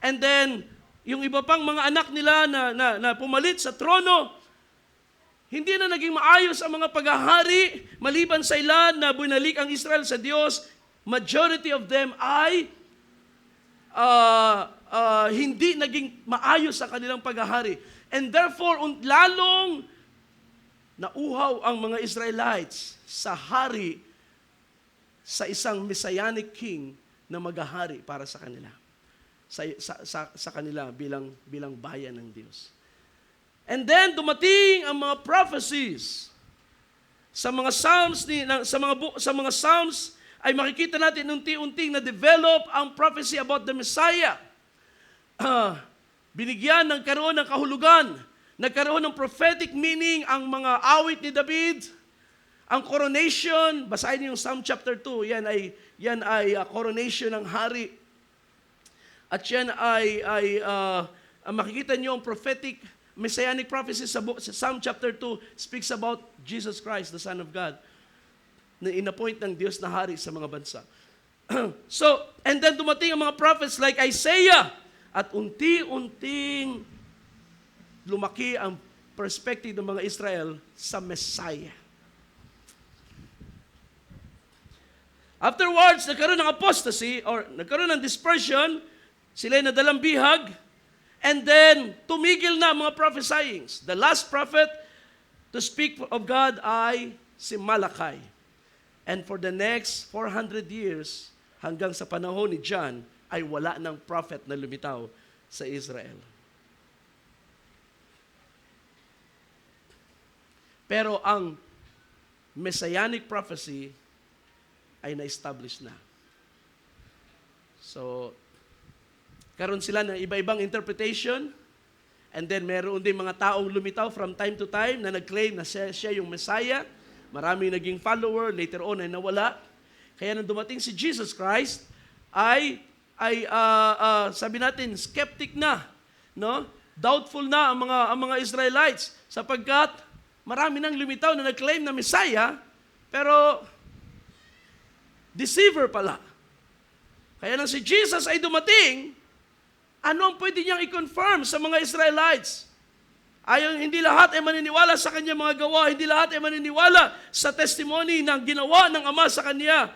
and then yung iba pang mga anak nila na pumalit sa trono, hindi na naging maayos ang mga paghahari, maliban sa ilan na binalik ang Israel sa Diyos, majority of them ay hindi naging maayos ang kanilang paghahari. And therefore, lalong nauhaw ang mga Israelites sa hari, sa isang messianic king na maghahari para sa kanila. Sa kanila bilang bayan ng Diyos. And then dumating ang mga prophecies Sa mga Psalms sa mga Psalms ay makikita natin unti-unting na develop ang prophecy about the Messiah. Binigyan ng karoon ng kahulugan, nagkaroon ng prophetic meaning ang mga awit ni David, ang coronation, basahin niyo yung Psalm chapter 2, yan ay coronation ng hari. At yan ay makikita niyo ang prophetic messianic prophecy sa Psalm chapter 2 speaks about Jesus Christ, the Son of God, na inappoint ng Diyos na hari sa mga bansa. So, and then dumating ang mga prophets like Isaiah, at unti-unting lumaki ang perspective ng mga Israel sa Messiah. Afterwards, nagkaroon ng apostasy or nagkaroon ng dispersion, sila ay nadalang bihag, and then tumigil na ang mga prophesyings. The last prophet to speak of God ay si Malachi. And for the next 400 years, hanggang sa panahon ni John, ay wala ng prophet na lumitaw sa Israel. Pero ang messianic prophecy ay na-establish na. So, karon sila ng iba-ibang interpretation, and then meron din mga taong lumitaw from time to time na nag-claim na siya yung Messiah. Maraming naging follower, later on ay nawala. Kaya nang dumating si Jesus Christ, ay sabi natin, skeptic na, no? Doubtful na ang mga Israelites sapagkat marami nang lumitaw na nag-claim na Messiah, pero deceiver pala. Kaya nang si Jesus ay dumating, ano ang pwede niyang i-confirm sa mga Israelites? Hindi lahat ay maniniwala sa kanyang mga gawa, hindi lahat ay maniniwala sa testimony ng ginawa ng Ama sa kanya.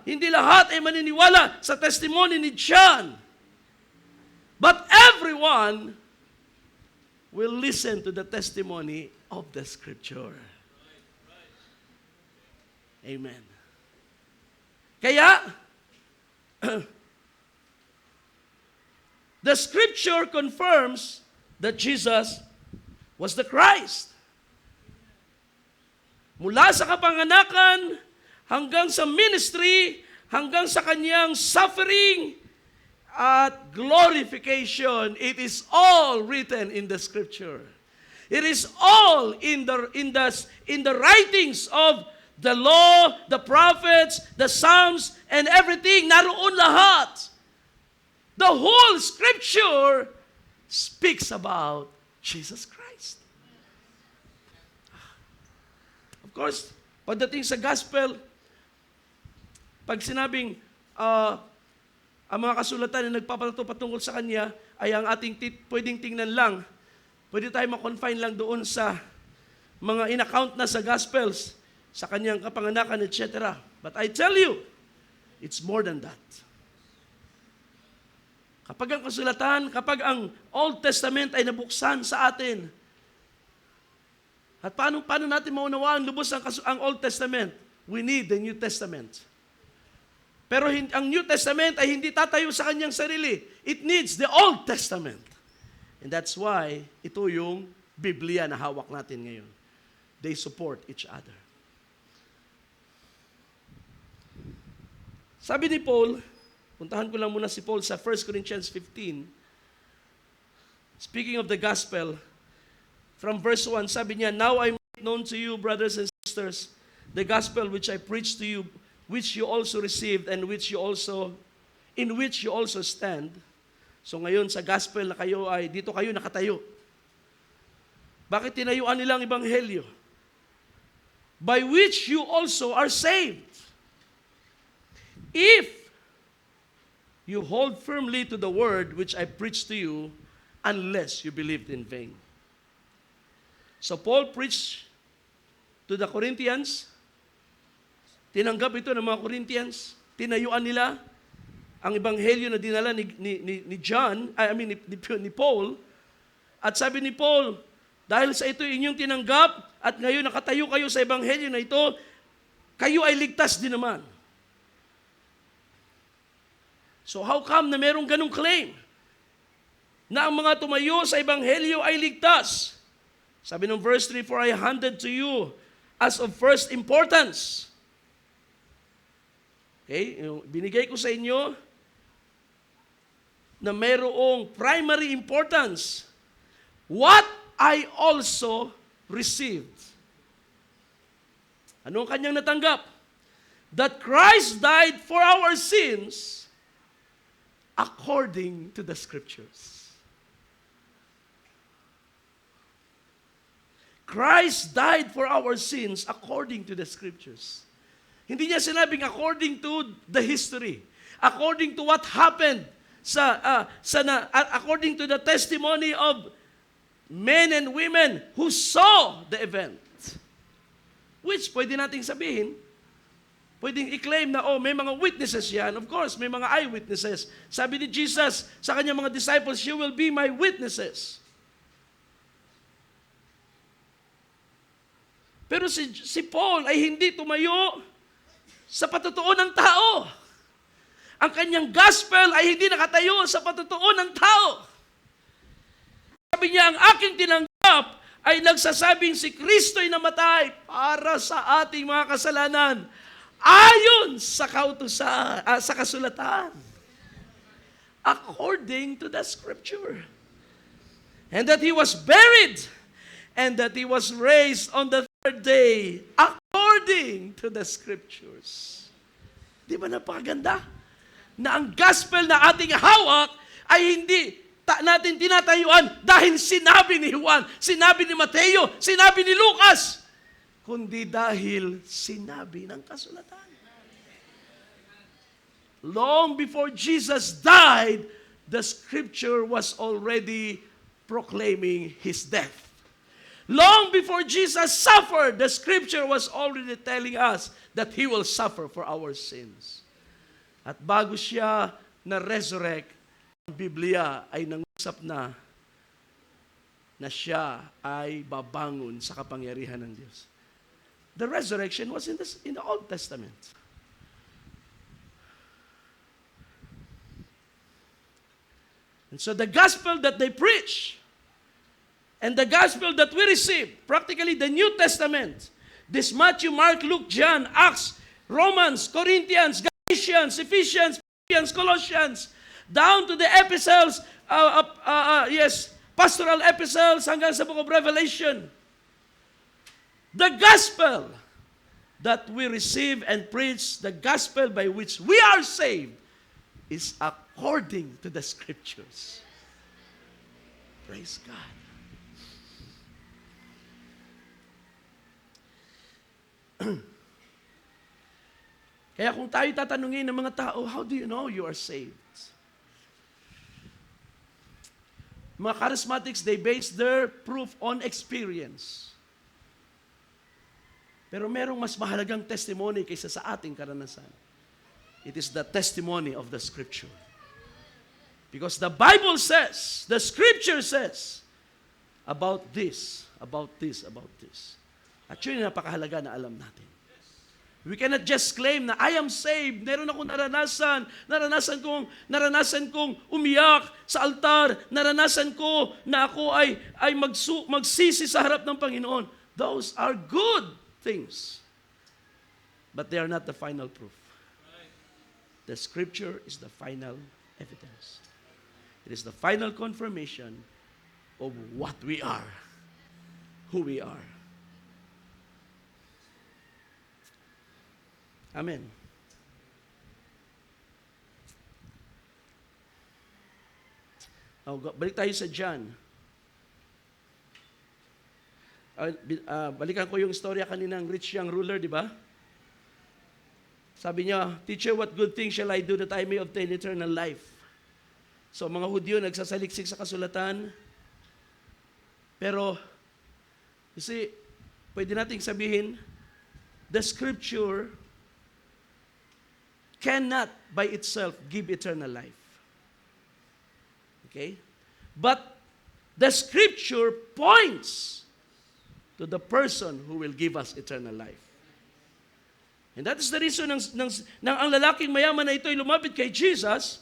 Hindi lahat ay maniniwala sa testimony ni John. But everyone will listen to the testimony of the Scripture. Amen. Kaya, the Scripture confirms that Jesus was the Christ. Mula sa kapanganakan, hanggang sa ministry, hanggang sa kanyang suffering at glorification, it is all written in the Scripture. It is all in the writings of the law, the prophets, the Psalms, and everything. Naroon lahat. The whole Scripture speaks about Jesus Christ. Of course, pagdating sa gospel, pag sinabing ang mga kasulatan na nagpapalato patungkol sa Kanya ay ang ating pwedeng tingnan lang, pwede tayo makonfine lang doon sa mga in-account na sa Gospels, sa Kanyang kapanganakan, etc. But I tell you, it's more than that. Kapag ang kasulatan, kapag ang Old Testament ay nabuksan sa atin, at paano natin maunawaan lubos ang Old Testament? We need the New Testament. Pero ang New Testament ay hindi tatayo sa kanyang sarili. It needs the Old Testament. And that's why ito yung Biblia na hawak natin ngayon. They support each other. Sabi ni Paul, puntahan ko lang muna si Paul sa 1 Corinthians 15. Speaking of the gospel, from verse 1, sabi niya, "Now I make known to you, brothers and sisters, the gospel which I preached to you, which you also received and in which you also stand." So ngayon sa gospel na kayo ay dito kayo nakatayo. Bakit tinayuan nilang ebanghelyo? By which you also are saved, if you hold firmly to the word which I preached to you, unless you believed in vain. So Paul preached to the Corinthians. Tinanggap ito ng mga Corinthians. Tinayuan nila ang ebanghelyo na dinala ni Paul. At sabi ni Paul, dahil sa ito inyong tinanggap at ngayon nakatayo kayo sa ebanghelyo na ito, kayo ay ligtas din naman. So how come na merong ganong claim? Na ang mga tumayo sa ebanghelyo ay ligtas. Sabi ng verse 3, "For I handed to you as of first importance. Okay? Binigay ko sa inyo na mayroong primary importance. What I also received. Anong kanyang natanggap? That Christ died for our sins according to the Scriptures. Christ died for our sins according to the Scriptures. Hindi niya sinabing according to the history, according to what happened, according to the testimony of men and women who saw the event. Which pwede nating sabihin, pwedeng i-claim na, may mga witnesses yan. Of course, may mga eyewitnesses. Sabi ni Jesus sa kanyang mga disciples, "You will be my witnesses." Pero si Paul ay hindi tumayo sa patutuo ng tao. Ang kanyang gospel ay hindi nakatayo sa patutuo ng tao. Sabi niya, ang aking tinanggap ay nagsasabing si Kristo'y namatay para sa ating mga kasalanan ayon sa sa kasulatan. According to the Scripture. And that He was buried and that He was raised on the third day according to the Scriptures. Di ba napakaganda? Na ang gospel na ating hawak ay hindi natin tinatayuan dahil sinabi ni Juan, sinabi ni Mateo, sinabi ni Lucas, kundi dahil sinabi ng kasulatan. Long before Jesus died, the Scripture was already proclaiming His death. Long before Jesus suffered, the Scripture was already telling us that He will suffer for our sins. At bago siya na-resurrect, ang Biblia ay nangusap na siya ay babangon sa kapangyarihan ng Diyos. The resurrection was in the Old Testament. And so the gospel that they preach and the gospel that we receive, practically the New Testament, this Matthew, Mark, Luke, John, Acts, Romans, Corinthians, Galatians, Ephesians, Philippians, Colossians, down to the epistles, pastoral epistles hanggang sa book of Revelation. The gospel that we receive and preach, the gospel by which we are saved, is according to the Scriptures. Praise God. Kaya kung tayo tatanungin ng mga tao, how do you know you are saved? Mga charismatics, they base their proof on experience. Pero merong mas mahalagang testimony kaysa sa ating karanasan. It is the testimony of the Scripture. Because the Bible says, the Scripture says, about this, about this, about this. At yun yung napakahalaga na alam natin. We cannot just claim na I am saved. Meron akong naranasan kong umiyak sa altar. Naranasan ko na ako ay magsisi sa harap ng Panginoon. Those are good things. But they are not the final proof. The Scripture is the final evidence. It is the final confirmation of what we are, who we are. Amen. Balik tayo sa John. Balikan ko yung istorya kanina ng rich young ruler, di ba? Sabi niya, "Teacher, what good thing shall I do that I may obtain eternal life?" So, mga Hudyo nagsasaliksik sa kasulatan. Pero, you see, pwede nating sabihin, the Scripture cannot by itself give eternal life. Okay? But the Scripture points to the person who will give us eternal life. And that is the reason ng ang lalaking mayaman na ito ay lumapit kay Jesus,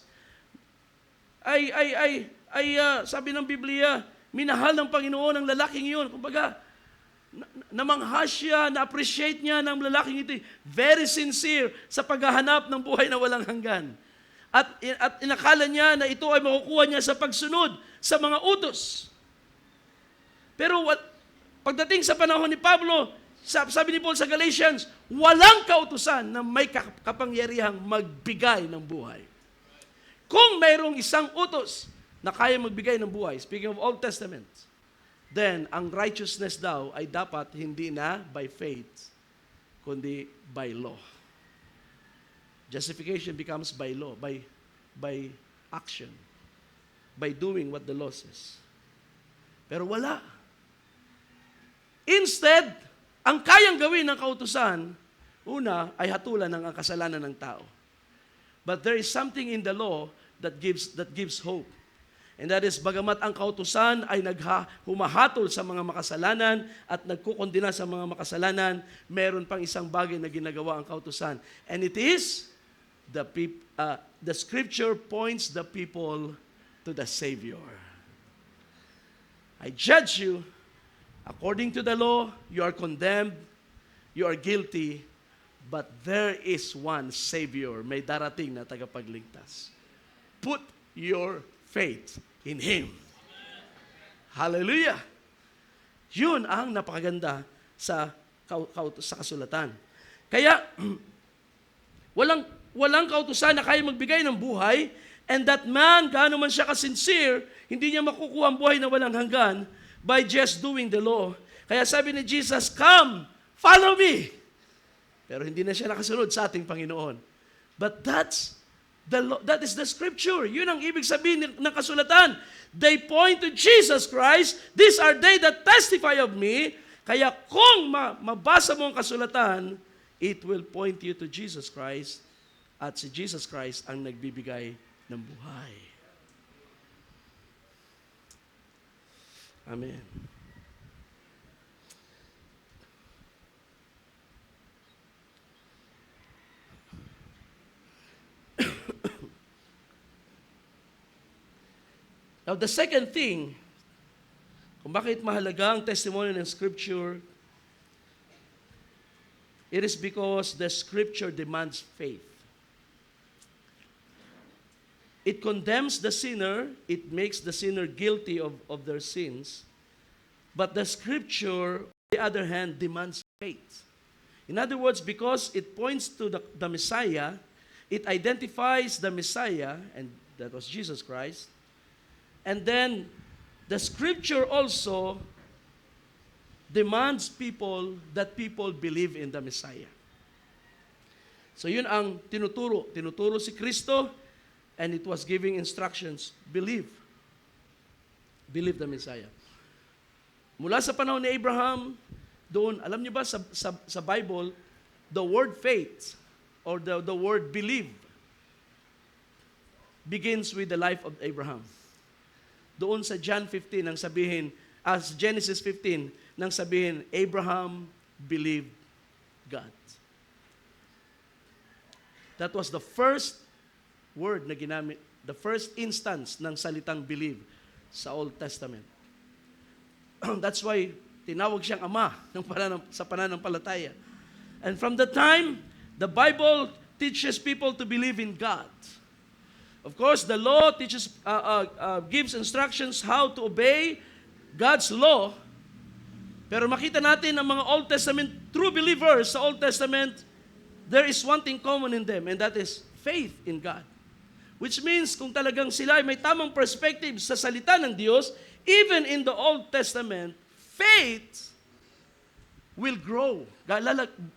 sabi ng Biblia, minahal ng Panginoon ang lalaking iyon. Kumbaga, namangha siya, na-appreciate niya ng lalaking ito. Very sincere sa paghahanap ng buhay na walang hanggan. At inakala niya na ito ay makukuha niya sa pagsunod sa mga utos. Pero pagdating sa panahon ni Pablo, sabi ni Paul sa Galatians, walang kautusan na may kapangyarihang magbigay ng buhay. Kung mayroong isang utos na kaya magbigay ng buhay, speaking of Old Testament, then ang righteousness daw ay dapat hindi na by faith, kundi by law. Justification becomes by law, by action, by doing what the law says. Pero wala. Instead, ang kayang gawin ng kautusan, una ay hatulan ng kasalanan ng tao. But there is something in the law that gives hope. And that is, bagamat ang kautusan ay humahatol sa mga makasalanan at nagkukondina sa mga makasalanan, meron pang isang bagay na ginagawa ang kautusan. And it is, the scripture points the people to the Savior. I judge you, according to the law, you are condemned, you are guilty, but there is one Savior, may darating na tagapagligtas. Put your faith in Him. Hallelujah! Yun ang napakaganda sa kasulatan. Kaya, walang kautusan na kaya magbigay ng buhay, and that man, gaano man siya ka-sincere, hindi niya makukuha ang buhay na walang hanggan by just doing the law. Kaya sabi ni Jesus, come, follow me. Pero hindi na siya nakasunod sa ating Panginoon. But that is the scripture. Yun ang ibig sabihin ng kasulatan. They point to Jesus Christ. These are they that testify of me. Kaya kung mabasa mo ang kasulatan, it will point you to Jesus Christ. At si Jesus Christ ang nagbibigay ng buhay. Amen. Now, the second thing, kung bakit mahalaga ang testimony ng Scripture, it is because the Scripture demands faith. It condemns the sinner, it makes the sinner guilty of their sins, but the Scripture, on the other hand, demands faith. In other words, because it points to the Messiah, it identifies the Messiah, and that was Jesus Christ. And then, the Scripture also demands that people believe in the Messiah. So yun ang tinuturo. Tinuturo si Kristo, and it was giving instructions, believe. Believe the Messiah. Mula sa panahon ni Abraham, doon, alam niyo ba sa Bible, the word faith, or the word believe, begins with the life of Abraham. Doon sa John 15, nang sabihin, as Genesis 15, nang sabihin, Abraham believed God. That was the first word na ginamit, the first instance ng salitang believe sa Old Testament. That's why tinawag siyang ama sa pananampalataya. And from the time, the Bible teaches people to believe in God. Of course, the law gives instructions how to obey God's law. Pero makita natin ang mga Old Testament true believers sa Old Testament, there is one thing common in them, and that is faith in God. Which means, kung talagang sila ay may tamang perspective sa salita ng Diyos, even in the Old Testament, faith will grow.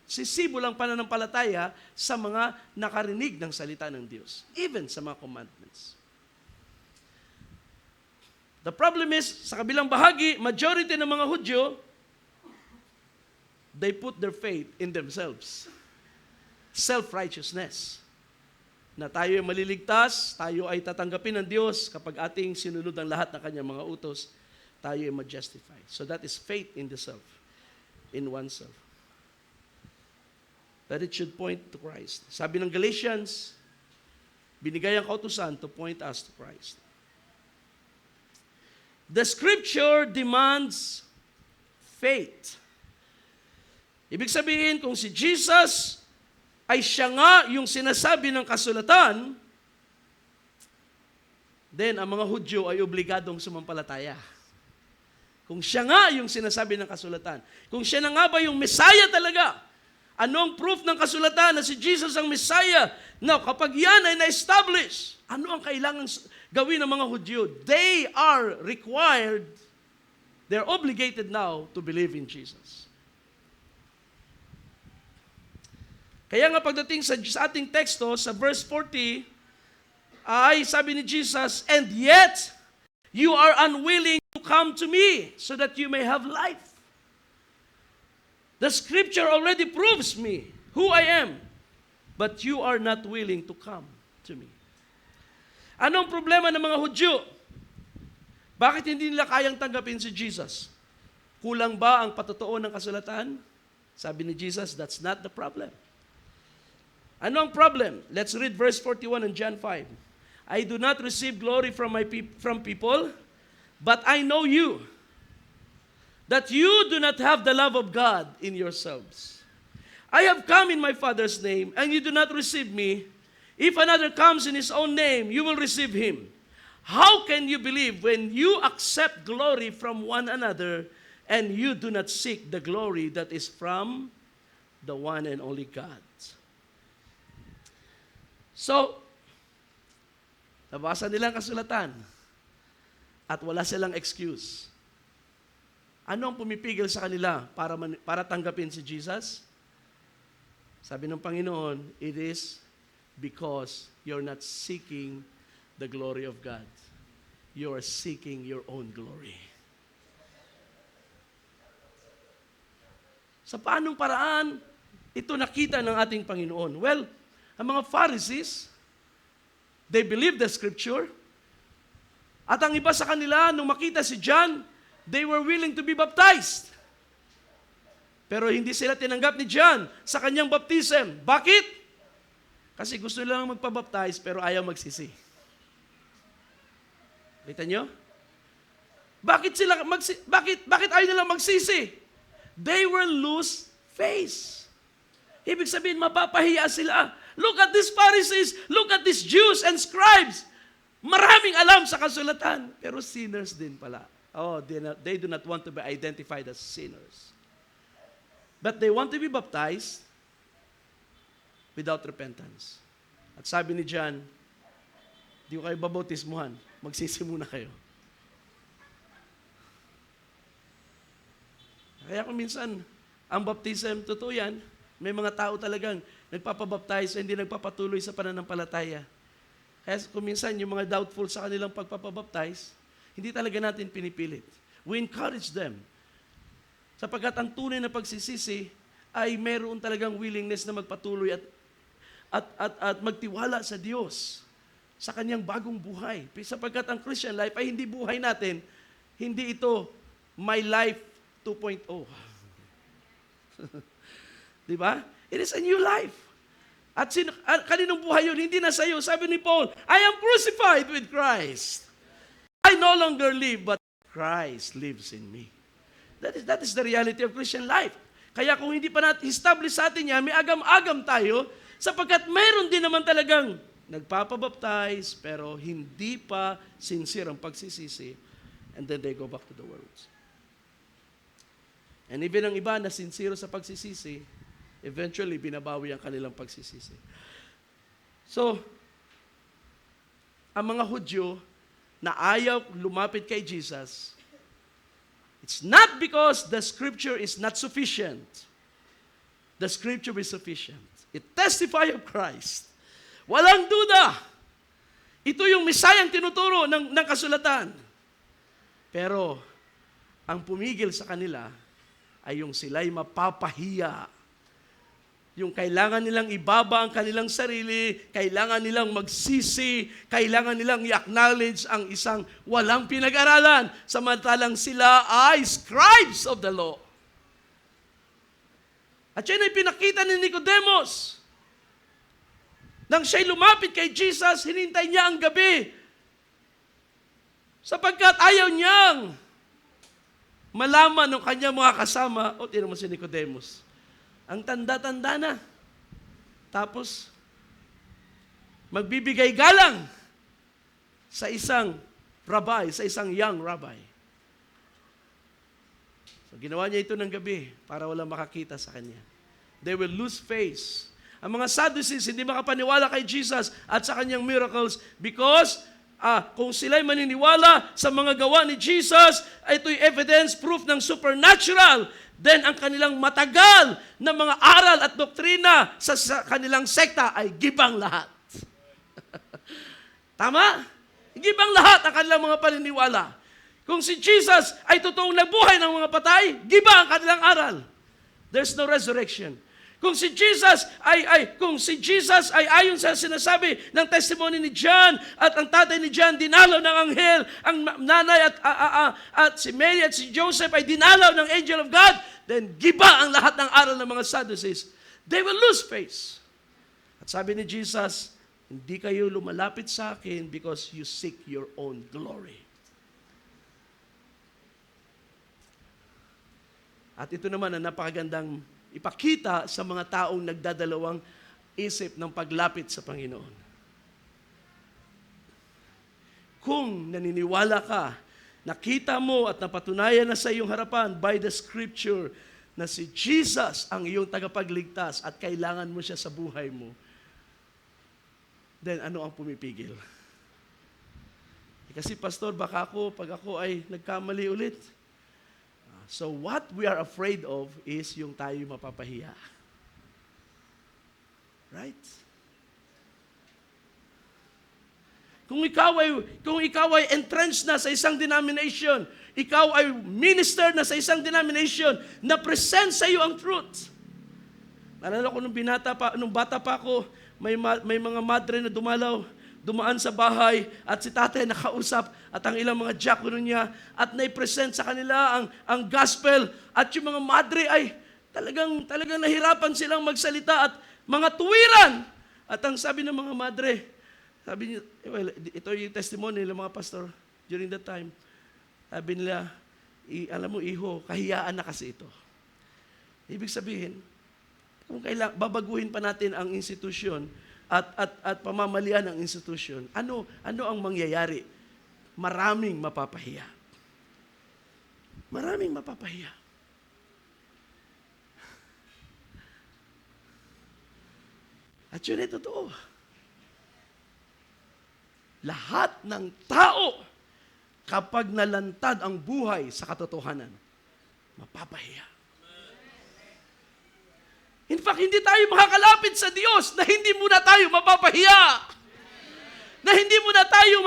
Sisibol ang pananampalataya sa mga nakarinig ng salita ng Diyos, even sa mga commandments. The problem is, sa kabilang bahagi, majority ng mga Hudyo, they put their faith in themselves. Self-righteousness. Na tayo ay maliligtas, tayo ay tatanggapin ng Diyos kapag ating sinunod ang lahat ng kanyang mga utos, tayo ay ma-justify. So that is faith in the self. In oneself. That it should point to Christ. Sabi ng Galatians, binigay ang kautusan to point us to Christ. The Scripture demands faith. Ibig sabihin, kung si Jesus ay siya nga yung sinasabi ng kasulatan, then ang mga Hudyo ay obligadong sumampalataya. Kung siya nga yung sinasabi ng kasulatan, kung siya na nga ba yung Messiah talaga, anong proof ng kasulatan na si Jesus ang Messiah? Now, kapag yan ay na-establish, ano ang kailangan gawin ng mga Hudyo? They are required, they're obligated now to believe in Jesus. Kaya nga pagdating sa ating teksto, sa verse 40, ay sabi ni Jesus, "And yet, you are unwilling to come to me so that you may have life. The scripture already proves me who I am, but you are not willing to come to me." Anong problema ng mga Hudyo? Bakit hindi nila kayang tanggapin si Jesus? Kulang ba ang patotoo ng kasulatan? Sabi ni Jesus, that's not the problem. Ano ang problem? Let's read verse 41 in John 5. "I do not receive glory from people, but I know you, that you do not have the love of God in yourselves. I have come in my Father's name, and you do not receive me. If another comes in his own name, you will receive him. How can you believe when you accept glory from one another, and you do not seek the glory that is from the one and only God?" So, nabasa nilang kasulatan at wala silang excuse. Ano ang pumipigil sa kanila para tanggapin si Jesus? Sabi ng Panginoon, it is because you're not seeking the glory of God. You are seeking your own glory. Sa paanong paraan ito nakita ng ating Panginoon? Well, ang mga Pharisees, they believe the scripture. At ang iba sa kanila, nung makita si John, they were willing to be baptized. Pero hindi sila tinanggap ni John sa kanyang baptism. Bakit? Kasi gusto nila lang magpabaptize pero ayaw magsisi. Kita nyo? Bakit ayaw nila magsisi? They will lose face. Ibig sabihin, mapapahiya sila. Look at these Pharisees, look at these Jews and scribes. Maraming alam sa kasulatan, pero sinners din pala. Oh, they do not want to be identified as sinners. But they want to be baptized without repentance. At sabi ni John, di ko kayo babautismuhan, magsisi muna kayo. Kaya kung minsan, ang baptism, totoo yan, may mga tao talagang nagpapabaptize, hindi nagpapatuloy sa pananampalataya. Kaya kung minsan, yung mga doubtful sa kanilang pagpapabaptize, hindi talaga natin pinipilit. We encourage them. Sapagkat ang tunay na pagsisisi ay meron talagang willingness na magpatuloy at magtiwala sa Diyos sa kanyang bagong buhay. Sapagkat ang Christian life ay hindi buhay natin, hindi ito my life 2.0. Di ba? It is a new life. At kaninong buhay yun? Hindi na sa iyo. Sabi ni Paul, I am crucified with Christ. I no longer live, but Christ lives in me. That is the reality of Christian life. Kaya kung hindi pa natin establish sa atin yan, may agam-agam tayo, sapagkat mayroon din naman talagang nagpapabaptize, pero hindi pa sincere ang pagsisisi, and then they go back to the world. And even ang iba na sincere sa pagsisisi, eventually binabawi ang kanilang pagsisisi. So, ang mga Hudyo na ayaw lumapit kay Jesus, it's not because the scripture is not sufficient. The scripture is sufficient. It testifies of Christ. Walang duda. Ito yung Messiah ang tinuturo ng kasulatan. Pero, ang pumigil sa kanila ay yung sila'y mapapahiya. Yung kailangan nilang ibaba ang kanilang sarili, kailangan nilang magsisi, kailangan nilang i-acknowledge ang isang walang pinag-aralan, samantalang sila ay scribes of the law. At yan ay pinakita ni Nicodemus. Nang siya'y lumapit kay Jesus, hinintay niya ang gabi. Sapagkat ayaw niyang malaman ng kanyang mga kasama, tinan mo si Nicodemus. Ang tanda-tanda na. Tapos, magbibigay galang sa isang rabbi, sa isang young rabbi. So, ginawa niya ito ng gabi para walang makakita sa kanya. They will lose face. Ang mga Sadducees hindi makapaniwala kay Jesus at sa kanyang miracles because kung sila'y maniniwala sa mga gawa ni Jesus, ito'y evidence, proof ng supernatural, then ang kanilang matagal na mga aral at doktrina sa kanilang sekta ay gibang lahat. Tama? Gibang lahat ang kanilang mga paniniwala. Kung si Jesus ay totoong nabuhay ng mga patay, giba ang kanilang aral. There's no resurrection. Kung si Jesus ay ayon sa sinasabi ng testimony ni John at ang tatay ni John dinalaw ng anghel, ang nanay at si Mary at si Joseph ay dinalaw ng angel of God, then giba ang lahat ng aral ng mga Sadducees. They will lose face. At sabi ni Jesus, hindi kayo lumalapit sa akin because you seek your own glory. At ito naman ang napakagandang ipakita sa mga taong nagdadalawang isip ng paglapit sa Panginoon. Kung naniniwala ka, nakita mo at napatunayan na sa iyong harapan by the Scripture na si Jesus ang iyong tagapagligtas at kailangan mo siya sa buhay mo, then ano ang pumipigil? Kasi pastor, baka pag ako ay nagkamali ulit. So what we are afraid of is yung tayo mapapahiya. Right? Kung ikaw ay entrenched na sa isang denomination, ikaw ay minister na sa isang denomination na present sa iyo ang truth. Naalala ko nung bata pa ako, may mga madre na dumaan sa bahay at si tatay nakausap at ang ilang mga diakono niya at nai-present sa kanila ang gospel at yung mga madre ay talagang nahirapan silang magsalita at mga tuwiran. At ang sabi ng mga madre, sabi niya, well, ito yung testimony ng mga pastor during that time. Sabi nila, alam mo iho, kahiyaan na kasi ito. Ibig sabihin, kung babaguhin pa natin ang institusyon, at pamamalian ng institusyon, ano ang mangyayari? Maraming mapapahiya. Maraming mapapahiya. At yun ay totoo. Lahat ng tao, kapag nalantad ang buhay sa katotohanan, mapapahiya. In fact, hindi tayo makakalapit sa Diyos na hindi muna tayo mapapahiya. Na hindi muna tayo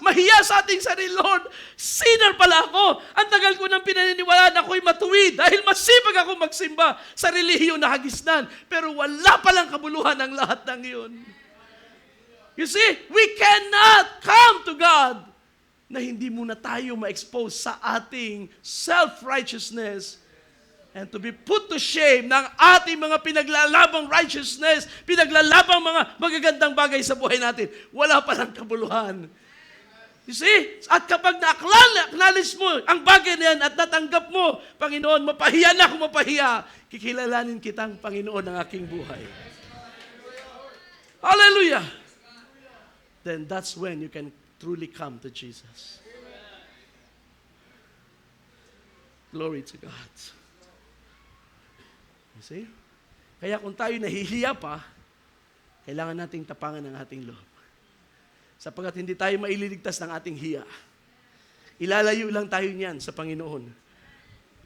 mahiya sa ating sarili. Lord, sinner pala ako. Ang tagal ko nang pinaniniwalaan ako'y matuwid dahil masipag ako magsimba sa relihiyon na hagisnan. Pero wala palang kabuluhan ang lahat ng iyon. You see, we cannot come to God na hindi muna tayo ma-expose sa ating self-righteousness and to be put to shame ng ating mga pinaglalabang righteousness, pinaglalabang mga magagandang bagay sa buhay natin. Wala palang kabuluhan. You see? At kapag na-acknowledge mo ang bagay na yan at natanggap mo, Panginoon, mapahiya na ako mapahiya, kikilalanin kitang Panginoon ng aking buhay. Hallelujah! Then that's when you can truly come to Jesus. Glory to God. You see? Kaya kung tayo nahihiya pa, kailangan nating tapangan ang ating loob. Sapagkat hindi tayo maililigtas ng ating hiya. Ilalayo lang tayo niyan sa Panginoon.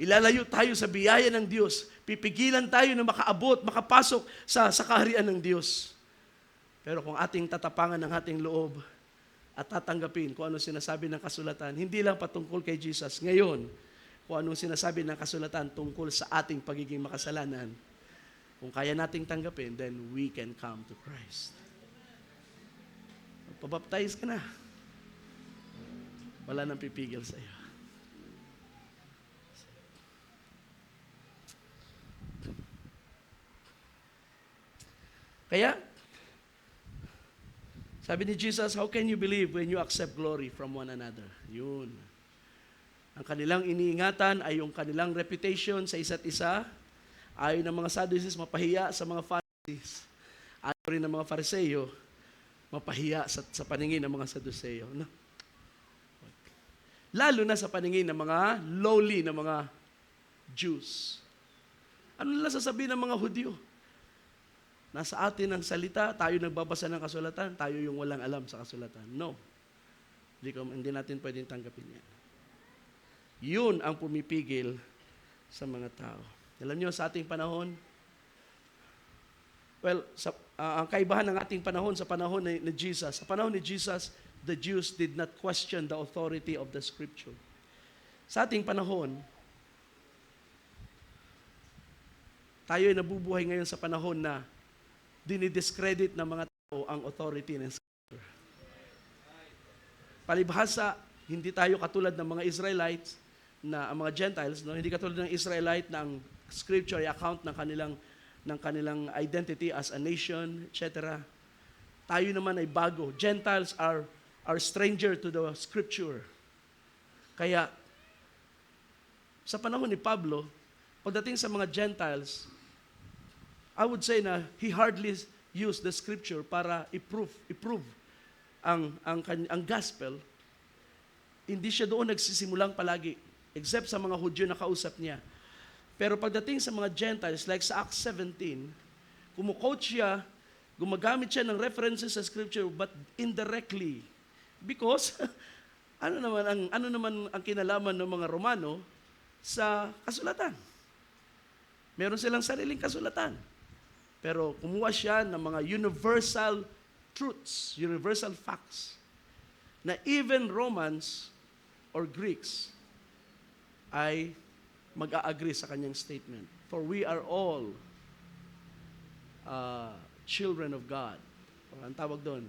Ilalayo tayo sa biyaya ng Diyos. Pipigilan tayo na makaabot, makapasok sa kaharian ng Diyos. Pero kung ating tatapangan ang ating loob at tatanggapin kung ano sinasabi ng kasulatan, hindi lang patungkol kay Jesus. Ngayon, kung anong sinasabi ng kasulatan tungkol sa ating pagiging makasalanan, kung kaya nating tanggapin, then we can come to Christ. Pabaptize ka na. Wala nang pipigil sa iyo. Kaya, sabi ni Jesus, how can you believe when you accept glory from one another? Yun. Ang kanilang iniingatan ay yung kanilang reputation sa isa't isa, Ayaw ng mga Sadducees, mapahiya sa mga Pharisees. Ayaw rin ng mga Fariseo, mapahiya sa paningin ng mga Sadduseo. No? Lalo na sa paningin ng mga lowly na mga Jews. Ano nila sasabihin ng mga Hudyo? Nasa atin ang salita, tayo nagbabasa ng kasulatan, tayo yung walang alam sa kasulatan. No. Hindi natin pwedeng tanggapin yan. Yun ang pumipigil sa mga tao. Alam nyo, sa ating panahon, ang kaibahan ng ating panahon sa panahon ni Jesus, sa panahon ni Jesus, the Jews did not question the authority of the Scripture. Sa ating panahon, tayo ay nabubuhay ngayon sa panahon na dinidiscredit ng mga tao ang authority ng Scripture. Palibhasa, hindi tayo katulad ng mga Israelites, na ang mga Gentiles, no? Hindi katulad ng Israelite na ang Scripture ay account ng kanilang identity as a nation, etc. Tayo naman ay bago. Gentiles are stranger to the Scripture. Kaya, sa panahon ni Pablo, pagdating sa mga Gentiles, I would say na he hardly used the Scripture para i-prove ang gospel. Hindi siya doon nagsisimulang palagi, except sa mga Hudyo na kausap niya. Pero pagdating sa mga Gentiles, like sa Acts 17, kumukote siya, gumagamit siya ng references sa Scripture, but indirectly. Because, ano naman ang kinalaman ng mga Romano sa kasulatan? Meron silang sariling kasulatan. Pero kumuha siya ng mga universal truths, universal facts, na even Romans or Greeks ay mag-a-agree sa kanyang statement. For we are all children of God. Ang tawag doon,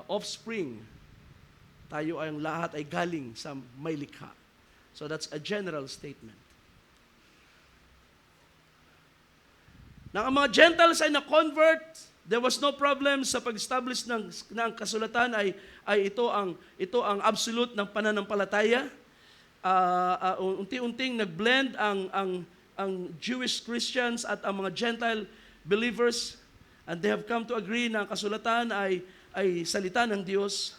offspring. Tayo ay lahat ay galing sa may likha. So that's a general statement. Nang ang mga Gentiles ay na-convert, there was no problem sa pag-establish ng kasulatan ay ito ang absolute ng pananampalataya. Unti-unting nag-blend ang Jewish Christians at ang mga Gentile believers, and they have come to agree na ang kasulatan ay salita ng Diyos.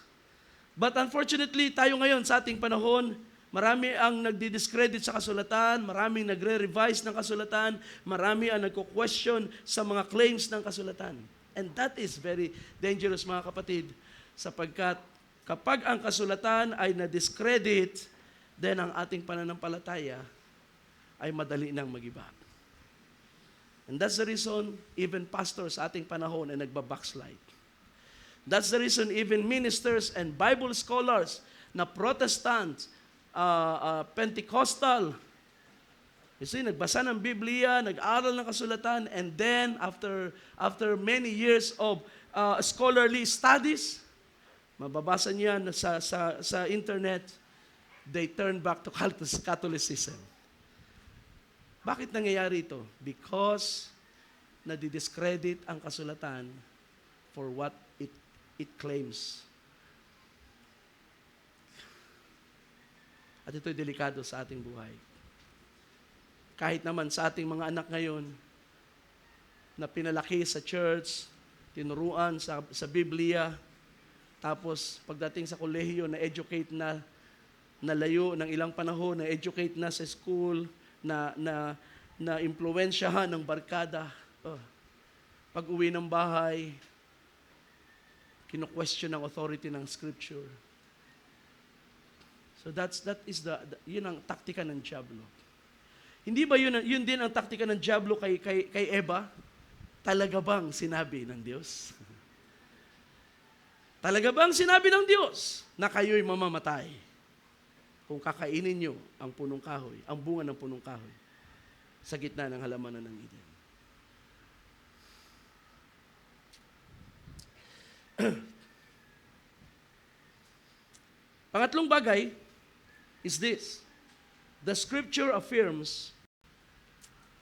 But unfortunately, tayo ngayon sa ating panahon, marami ang nagdi-discredit sa kasulatan, maraming nagre-revise ng kasulatan, marami ang nagko-question sa mga claims ng kasulatan. And that is very dangerous, mga kapatid, sapagkat kapag ang kasulatan ay na-discredit, then ang ating pananampalataya ay madali nang magiba. And that's the reason even pastors sa ating panahon ay nagbabackslide. That's the reason even ministers and Bible scholars na Protestant, Pentecostal, you see, nagbasa ng Biblia, nag-aral ng kasulatan, and then after many years of scholarly studies, mababasa niya sa internet, they turn back to Catholicism. Bakit nangyayari ito? Because nadidiscredit ang kasulatan for what it claims. At ito'y delikado sa ating buhay. Kahit naman sa ating mga anak ngayon na pinalaki sa church, tinuruan sa Biblia, tapos pagdating sa kolehiyo, na-educate na, nalayo ng ilang panahon, na-educate na sa school, na impluwensyahan ng barkada. Pag uwi ng bahay, kino-question ang authority ng Scripture. So that is yun ang taktika ng diablo. Hindi ba yun din ang taktika ng diablo kay Eva? Talaga bang sinabi ng Diyos? Talaga bang sinabi ng Diyos na kayo'y mamamatay kung kakainin nyo ang punong kahoy, ang bunga ng punong kahoy sa gitna ng halamanan ng Eden? Pangatlong bagay is this. The Scripture affirms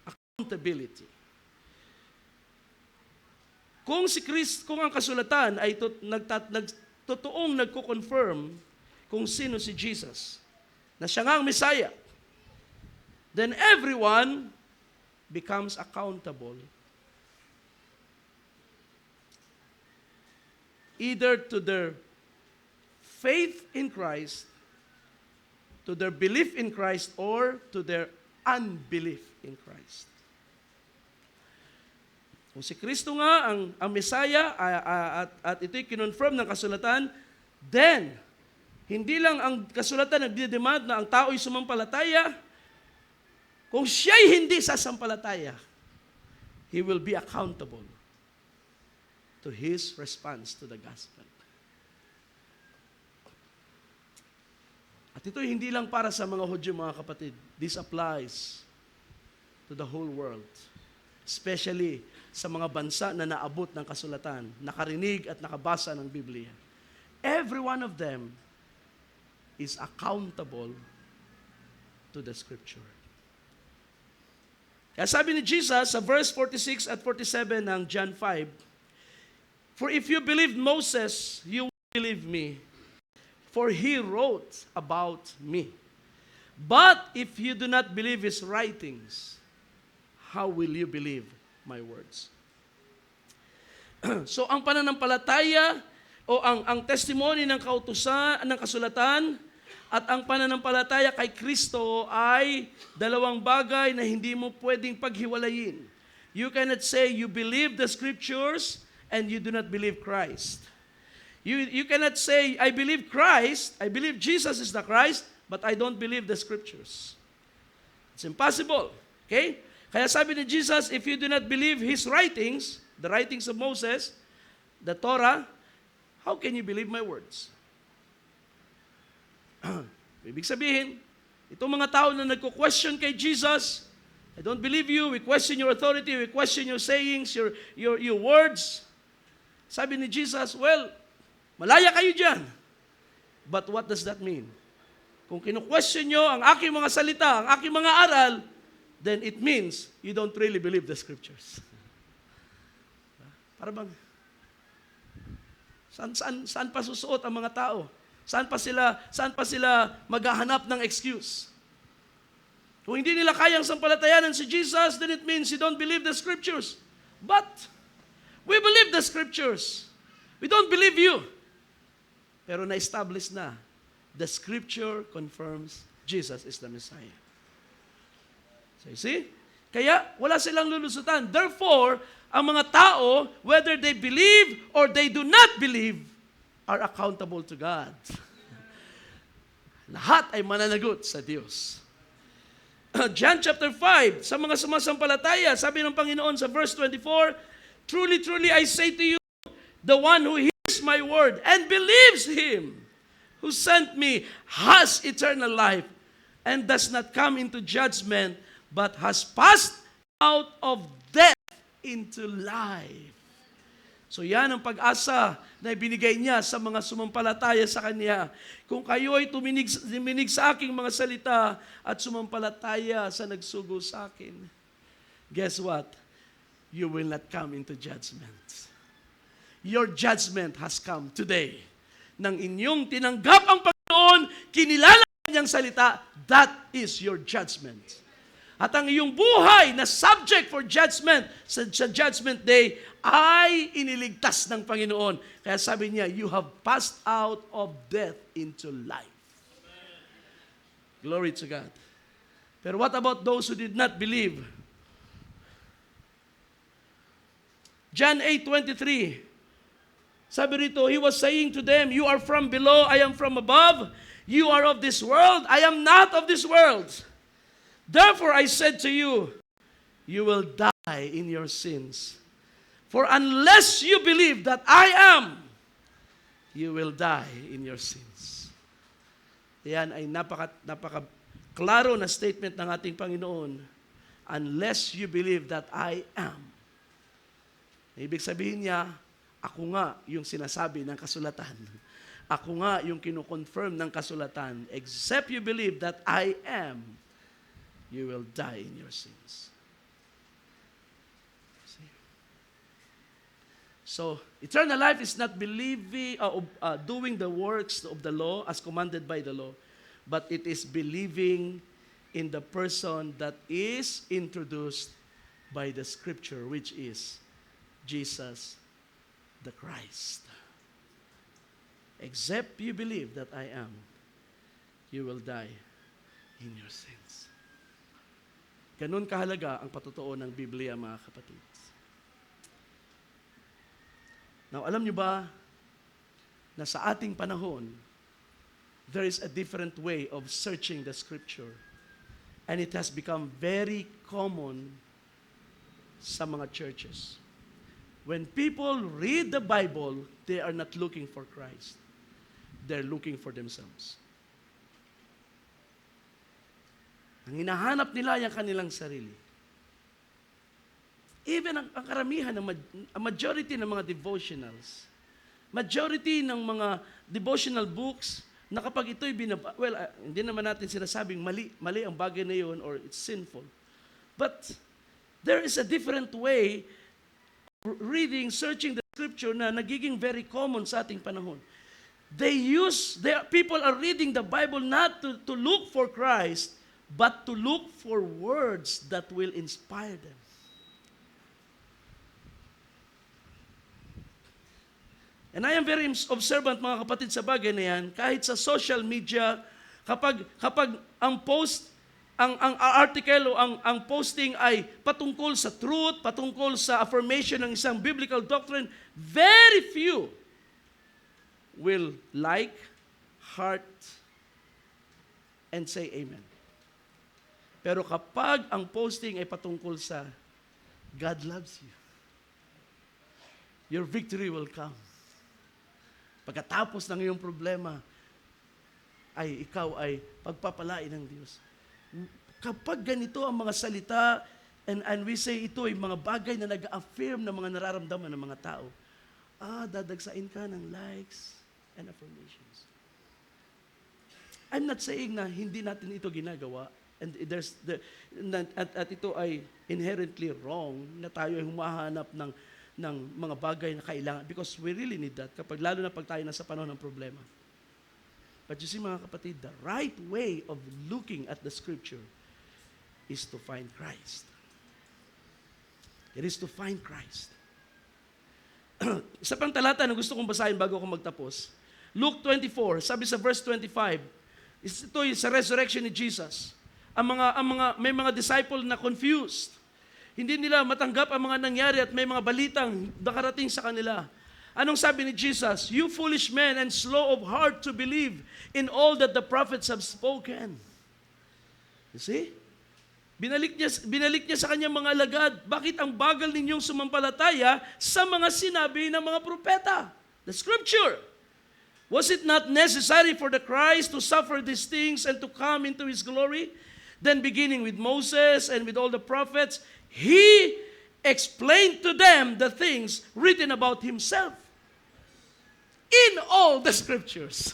accountability. Kung ang kasulatan ay totoong nagko-confirm kung sino si Jesus, na siya nga ang Messiah, then everyone becomes accountable either to their faith in Christ, to their belief in Christ, or to their unbelief in Christ. Kung si Kristo nga ang Messiah at ito'y kinonfirm ng kasulatan, then, hindi lang ang kasulatan nagdidemand na ang tao'y sumampalataya, kung siya'y hindi sasampalataya, he will be accountable to his response to the gospel. At ito'y hindi lang para sa mga Hudyo, mga kapatid. This applies to the whole world. Especially sa mga bansa na naabot ng kasulatan, nakarinig at nakabasa ng Biblia. Every one of them is accountable to the Scripture. Kaya sabi ni Jesus sa verse 46 at 47 ng John 5, "For if you believed Moses, you will believe me, for he wrote about me. But if you do not believe his writings, how will you believe my words?" So ang pananampalataya o ang testimony ng kautusan, ng kasulatan, at ang pananampalataya kay Kristo ay dalawang bagay na hindi mo pwedeng paghiwalayin. You cannot say you believe the Scriptures and you do not believe Christ. You cannot say, I believe Christ, I believe Jesus is the Christ, but I don't believe the Scriptures. It's impossible. Okay? Kaya sabi ni Jesus, if you do not believe His writings, the writings of Moses, the Torah, how can you believe my words? Ibig sabihin, itong mga tao na nagko-question kay Jesus, I don't believe you, we question your authority, we question your sayings, your words. Sabi ni Jesus, well, malaya kayo dyan. But what does that mean? Kung kinu-question nyo ang aking mga salita, ang aking mga aral, then it means you don't really believe the Scriptures. Para bang, saan pa susuot ang mga tao? Saan pa sila maghahanap ng excuse? Kung hindi nila kayang sampalatayanan si Jesus, then it means you don't believe the Scriptures. But we believe the Scriptures. We don't believe you. Pero na-establish na, the Scripture confirms Jesus is the Messiah. So you see? Kaya wala silang lulusutan. Therefore, ang mga tao, whether they believe or they do not believe, are accountable to God. Lahat ay mananagot sa Diyos. John chapter 5, sa mga sumasampalataya, sabi ng Panginoon sa verse 24, "Truly, truly, I say to you, the one who hears my word and believes Him who sent me has eternal life and does not come into judgment, but has passed out of death into life." So yan ang pag-asa na ibinigay niya sa mga sumampalataya sa Kanya. Kung kayo ay tuminig sa aking mga salita at sumampalataya sa nagsugo sa akin, guess what? You will not come into judgment. Your judgment has come today. Nang inyong tinanggap ang Panginoon, kinilala niyang salita, that is your judgment. At ang iyong buhay na subject for judgment sa judgment day ay iniligtas ng Panginoon. Kaya sabi niya, you have passed out of death into life. Glory to God. Pero what about those who did not believe? John 8:23. Sabi rito, He was saying to them, you are from below, I am from above. You are of this world, I am not of this world. Therefore I said to you, you will die in your sins. For unless you believe that I am, you will die in your sins. Yan ay napaka-klaro na statement ng ating Panginoon. Unless you believe that I am. Ibig sabihin niya, ako nga yung sinasabi ng kasulatan. Ako nga yung kino-confirm ng kasulatan. Except you believe that I am, you will die in your sins. See? So, eternal life is not believing, doing the works of the law as commanded by the law, but it is believing in the person that is introduced by the scripture, which is Jesus the Christ. Except you believe that I am, you will die in your sins. Ganun kahalaga ang patutuo ng Biblia, mga kapatid. Now, alam niyo ba na sa ating panahon, there is a different way of searching the scripture. And it has become very common sa mga churches. When people read the Bible, they are not looking for Christ. They're looking for themselves. Ang hinahanap nila yung kanilang sarili. Even ang karamihan, ang majority ng mga devotionals, majority ng mga devotional books, na kapag ito'y hindi naman natin sinasabing mali ang bagay na yun or it's sinful. But there is a different way of reading, searching the scripture na nagiging very common sa ating panahon. People are reading the Bible not to look for Christ, but to look for words that will inspire them. And I am very observant, mga kapatid, sa bagay na yan. Kahit sa social media, kapag ang post, ang article o ang posting ay patungkol sa truth, patungkol sa affirmation ng isang biblical doctrine, very few will like, heart, and say amen. Pero kapag ang posting ay patungkol sa God loves you, your victory will come. Pagkatapos ng iyong problema, ay ikaw ay pagpapalain ng Diyos. Kapag ganito ang mga salita, and we say ito ay mga bagay na nag-affirm ng mga nararamdaman ng mga tao, dadagsain ka ng likes and affirmations. I'm not saying na hindi natin ito ginagawa, and at ito ay inherently wrong na tayo ay humahanap ng mga bagay na kailangan, because we really need that, lalo na pag tayo nasa panahon ng problema. But you see, mga kapatid, the right way of looking at the scripture is to find Christ. It is to find Christ. Isa pang talata na gusto kong basahin bago ako magtapos. Luke 24, sabi sa verse 25, ito yung sa resurrection ni Jesus. May mga disciple na confused. Hindi nila matanggap ang mga nangyari at may mga balitang nakarating sa kanila. Anong sabi ni Jesus? You foolish men and slow of heart to believe in all that the prophets have spoken. You see? Binalik niya sa kanyang mga alagad, bakit ang bagal ninyong sumampalataya sa mga sinabi ng mga propeta? The scripture. Was it not necessary for the Christ to suffer these things and to come into His glory? Then beginning with Moses and with all the prophets, He explained to them the things written about Himself. In all the scriptures.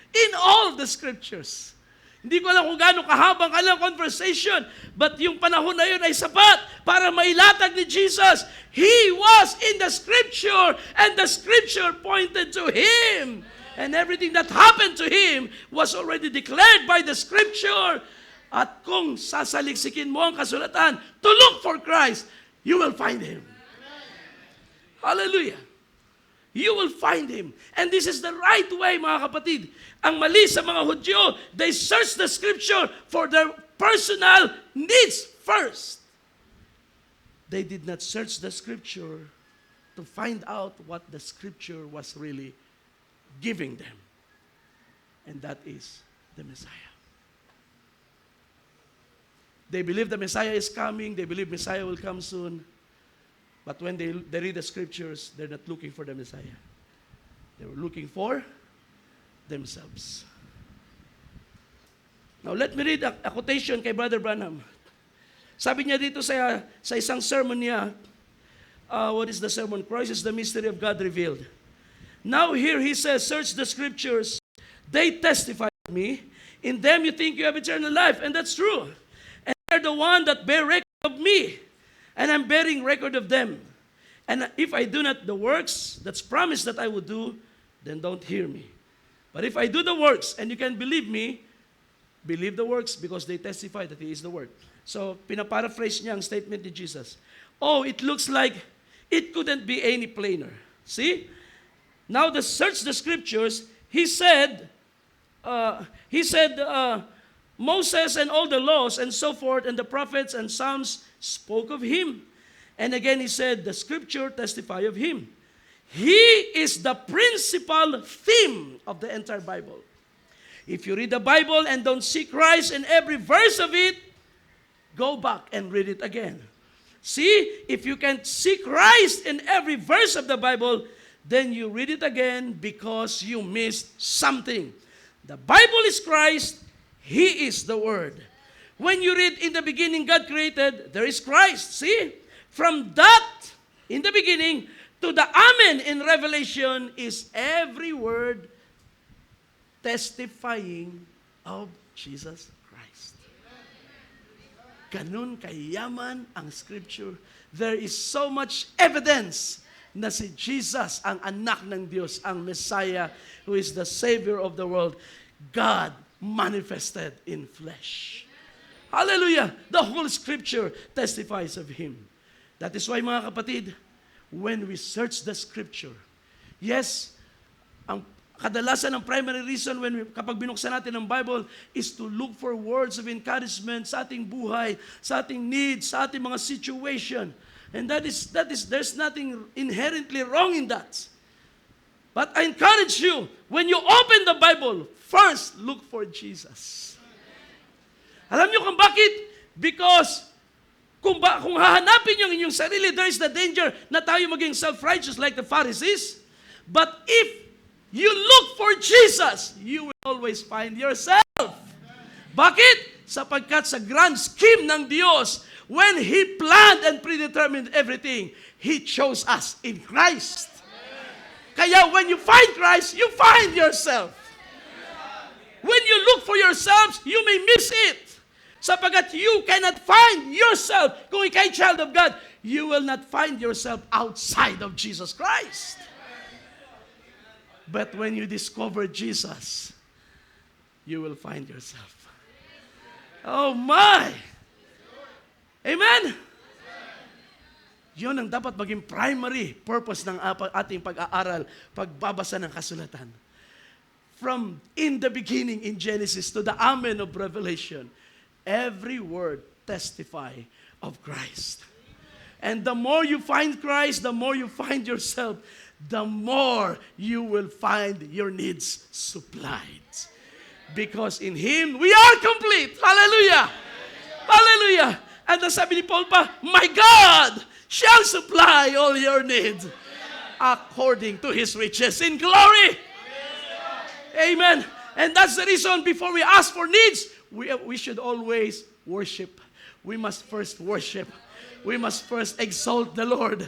In all the scriptures. Hindi ko alam kung gaano kahabang kanilang conversation, but yung panahon na yun ay sapat para mailatag ni Jesus. He was in the scripture, and the scripture pointed to Him. And everything that happened to Him was already declared by the scripture. At kung sasaliksikin mo ang kasulatan to look for Christ, you will find Him. Hallelujah. You will find Him. And this is the right way, mga kapatid. Ang mali sa mga Hudyo, they search the scripture for their personal needs first. They did not search the scripture to find out what the scripture was really giving them. And that is the Messiah. They believe the Messiah is coming. They believe Messiah will come soon. But when they read the scriptures, they're not looking for the Messiah. They were looking for themselves. Now, let me read a quotation kay Brother Branham. Sabi niya dito sa isang sermon niya, what is the sermon? Christ is the mystery of God revealed. Now here he says, search the scriptures. They testify to me. In them you think you have eternal life. And that's true. And they're the one that bear record of me. And I'm bearing record of them. And if I do not the works that's promised that I would do, then don't hear me. But if I do the works, and you can believe me, believe the works because they testify that He is the Word. So, pinaparaphrase niya ang statement ni Jesus. Oh, it looks like it couldn't be any plainer. See? Now, search the scriptures, he said, Moses and all the laws and so forth and the prophets and Psalms spoke of him. And again, he said, the scripture testify of him. He is the principal theme of the entire Bible. If you read the Bible and don't see Christ in every verse of it, go back and read it again. See, if you can see Christ in every verse of the Bible, then you read it again because you missed something. The Bible is Christ, He is the Word. When you read in the beginning God created, there is Christ. See? From that, in the beginning, to the Amen in Revelation is every word testifying of Jesus Christ. Ganun kayaman ang Scripture. There is so much evidence na si Jesus ang anak ng Diyos, ang Messiah, who is the Savior of the world. God manifested in flesh. Hallelujah! The whole Scripture testifies of Him. That is why, mga kapatid, when we search the Scripture, yes, ang kadalasan ng primary reason kapag binuksan natin ang Bible is to look for words of encouragement sa ating buhay, sa ating needs, sa ating mga situation. And there's nothing inherently wrong in that. But I encourage you, when you open the Bible, first look for Jesus. Alam niyo kung bakit? Because kung hahanapin yung inyong sarili, there is the danger na tayo maging self-righteous like the Pharisees. But if you look for Jesus, you will always find yourself. Bakit? Sapagkat sa grand scheme ng Diyos, when He planned and predetermined everything, He chose us in Christ. Kaya when you find Christ, you find yourself. When you look for yourselves, you may miss it. Sapagkat you cannot find yourself. Kung ikay child of God, you will not find yourself outside of Jesus Christ. But when you discover Jesus, you will find yourself. Oh my! Amen? Yun ang dapat maging primary purpose ng ating pag-aaral, pagbabasa ng kasulatan. From in the beginning in Genesis to the Amen of Revelation, every word testify of Christ. And the more you find Christ, the more you find yourself, the more you will find your needs supplied. Because in Him, we are complete. Hallelujah! Hallelujah! And ang sabi ni Paul pa, my God shall supply all your needs according to His riches in glory. Amen. And that's the reason before we ask for needs, we should always worship. We must first worship. We must first exalt the Lord.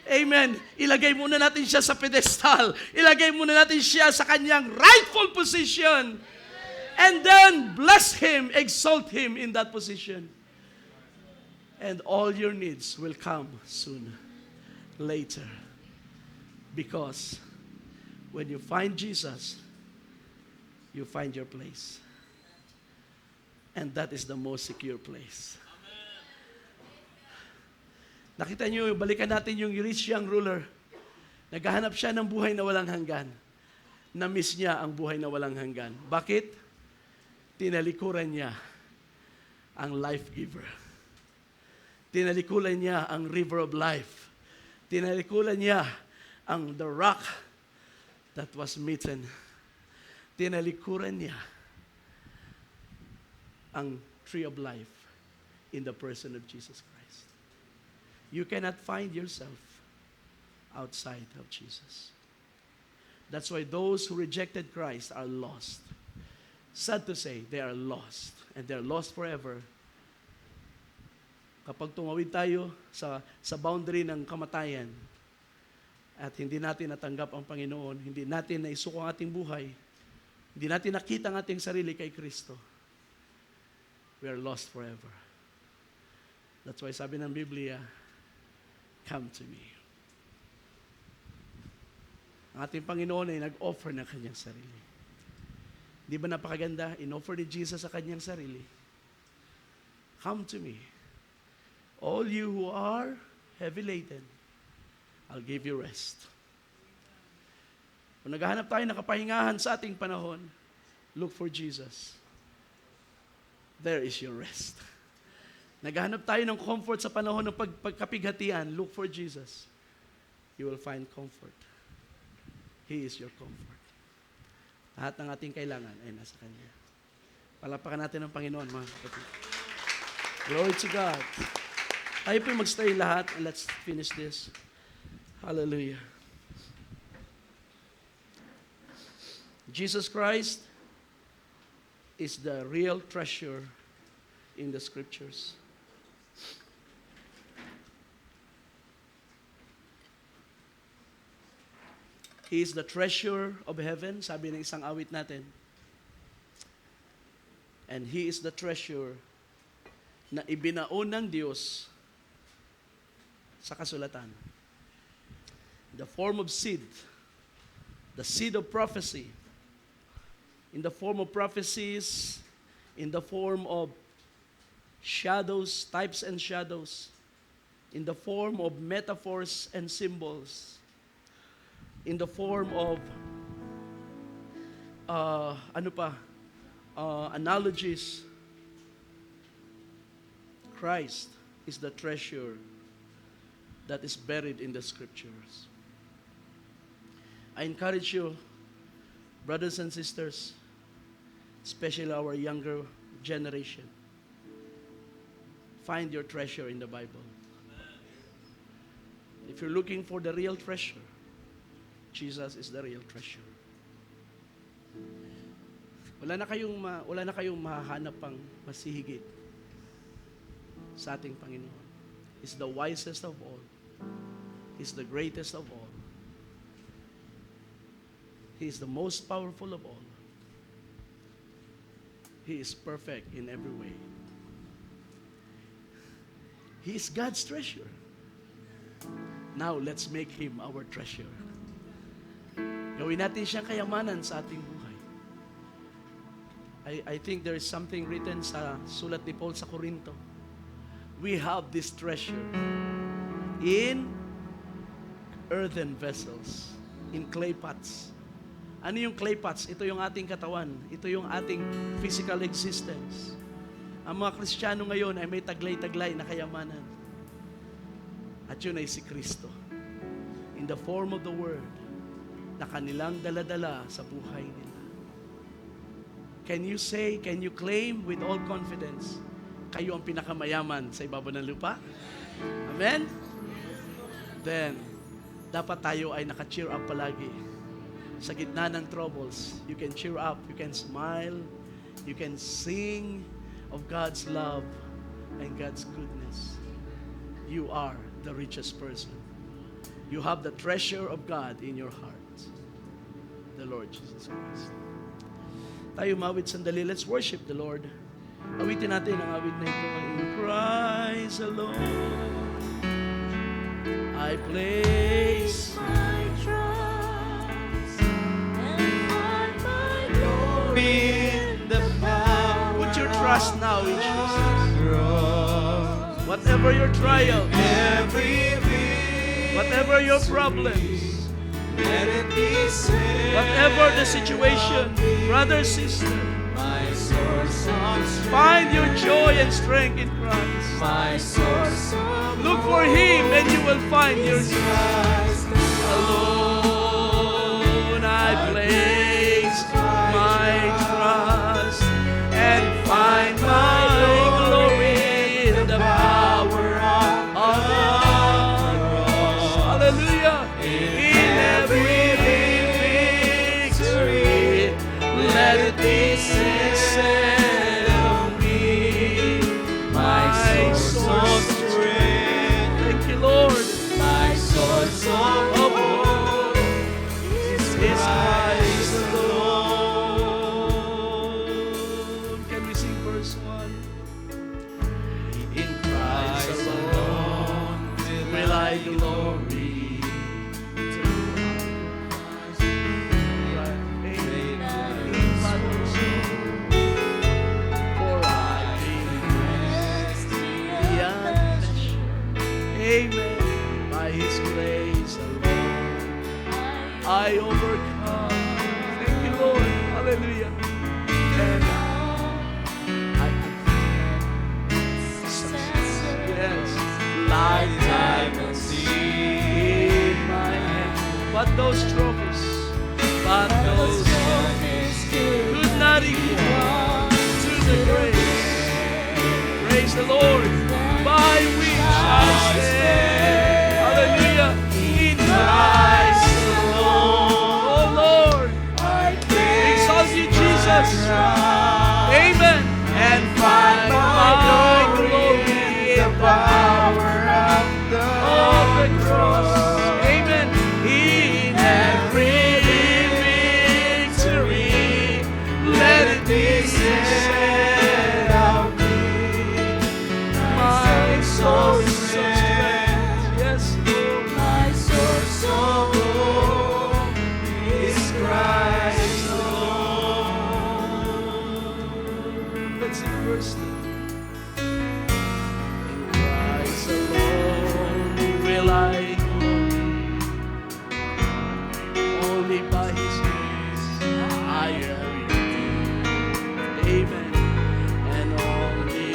Amen. Ilagay muna natin siya sa pedestal. Ilagay muna natin siya sa kanyang rightful position. And then bless Him, exalt Him in that position. And all your needs will come soon, later. Because when you find Jesus, you find your place. And that is the most secure place. Nakita niyo, balikan natin yung rich young ruler. Naghahanap siya ng buhay na walang hanggan. Na-miss niya ang buhay na walang hanggan. Bakit? Tinalikuran niya ang life giver. Tinalikuran niya ang river of life. Tinalikuran niya ang the rock that was mitten. Tinalikuran niya ang tree of life in the person of Jesus Christ. You cannot find yourself outside of Jesus. That's why those who rejected Christ are lost. Sad to say, they are lost. And they're lost forever. Kapag tumawid tayo sa boundary ng kamatayan at hindi natin natanggap ang Panginoon, hindi natin naisuko ang ating buhay, hindi natin nakita ang ating sarili kay Kristo, we are lost forever. That's why sabi ng Biblia, come to me. Ang ating Panginoon ay nag-offer ng kanyang sarili. Di ba napakaganda? In-offer ni Jesus sa kanyang sarili. Come to me. All you who are heavy laden, I'll give you rest. Kung naghahanap tayo ng kapahingahan sa ating panahon, look for Jesus. There is your rest. Naghahanap tayo ng comfort sa panahon ng pagkapighatian, look for Jesus. You will find comfort. He is your comfort. Lahat ng ating kailangan ay nasa Kanya. Palapakan natin ang Panginoon, mga kapatid. Glory to God. Tayo po mag-stay lahat and let's finish this. Hallelujah. Jesus Christ is the real treasure in the Scriptures. He is the treasure of heaven, sabi ng isang awit natin. And He is the treasure na ibinaon ng Diyos sa kasulatan. The form of seed, the seed of prophecy, in the form of prophecies, in the form of shadows, types and shadows, in the form of metaphors and symbols, in the form of analogies. Christ is the treasure that is buried in the Scriptures. I encourage you, brothers and sisters, especially our younger generation, find your treasure in the Bible. If you're looking for the real treasure, Jesus is the real treasure. Wala na kayong mahahanap pang masihigit sa ating Panginoon. He's the wisest of all. He's the greatest of all. He is the most powerful of all. He is perfect in every way. He is God's treasure. Now, let's make Him our treasure. Gawin natin siyang kayamanan sa ating buhay. I think there is something written sa sulat ni Paul sa Corinto. We have this treasure in earthen vessels, in clay pots. Ano yung clay pots? Ito yung ating katawan. Ito yung ating physical existence. Ang mga Kristiyano ngayon ay may taglay-taglay na kayamanan. At yun ay si Kristo. In the form of the Word, na kanilang daladala sa buhay nila. Can you say, can you claim with all confidence, kayo ang pinakamayaman sa ibabaw ng lupa? Amen? Then, dapat tayo ay naka-cheer up palagi. Sa gitna ng troubles, you can cheer up, you can smile, you can sing of God's love and God's goodness. You are the richest person. You have the treasure of God in your heart. The Lord Jesus Christ. Tayo mawit sandali. Let's worship the Lord. Awitin natin ang awit na ito. In Christ alone, I place my trust and find my glory in the power. Put your trust now in Jesus. Cross. Whatever your trial, Every whatever your problems, let it be said. whatever the situation, brother, sister, My source of strength. find your joy and strength in Christ. My source of Look for Him and you will find your joy. Christ Alone I place my trust and find my glory in the power of the cross. Hallelujah. In every victory, let it be said of me, my source of strength. Thank you, Lord. My source of Hope is Christ alone. Can we sing verse 1? In Christ alone will I glory to for I Amen. By His grace alone, I overcome. Thank you, Lord. Hallelujah. And I yes, Like diamonds in my hand. But those trophies, but those trophies could not equal to the grace. Praise the Lord, by which I stand. Hallelujah. In Christ alone. Oh Lord, exalt you, Jesus. Amen. And find my glory in the power of the cross. Amen. In every victory, let it be said of me, my soul's strength. Yes, Lord. My source of hope is Christ alone. Let's sing verse 2. In Christ alone will I glory. Only by His grace I am redeemed. Amen. And only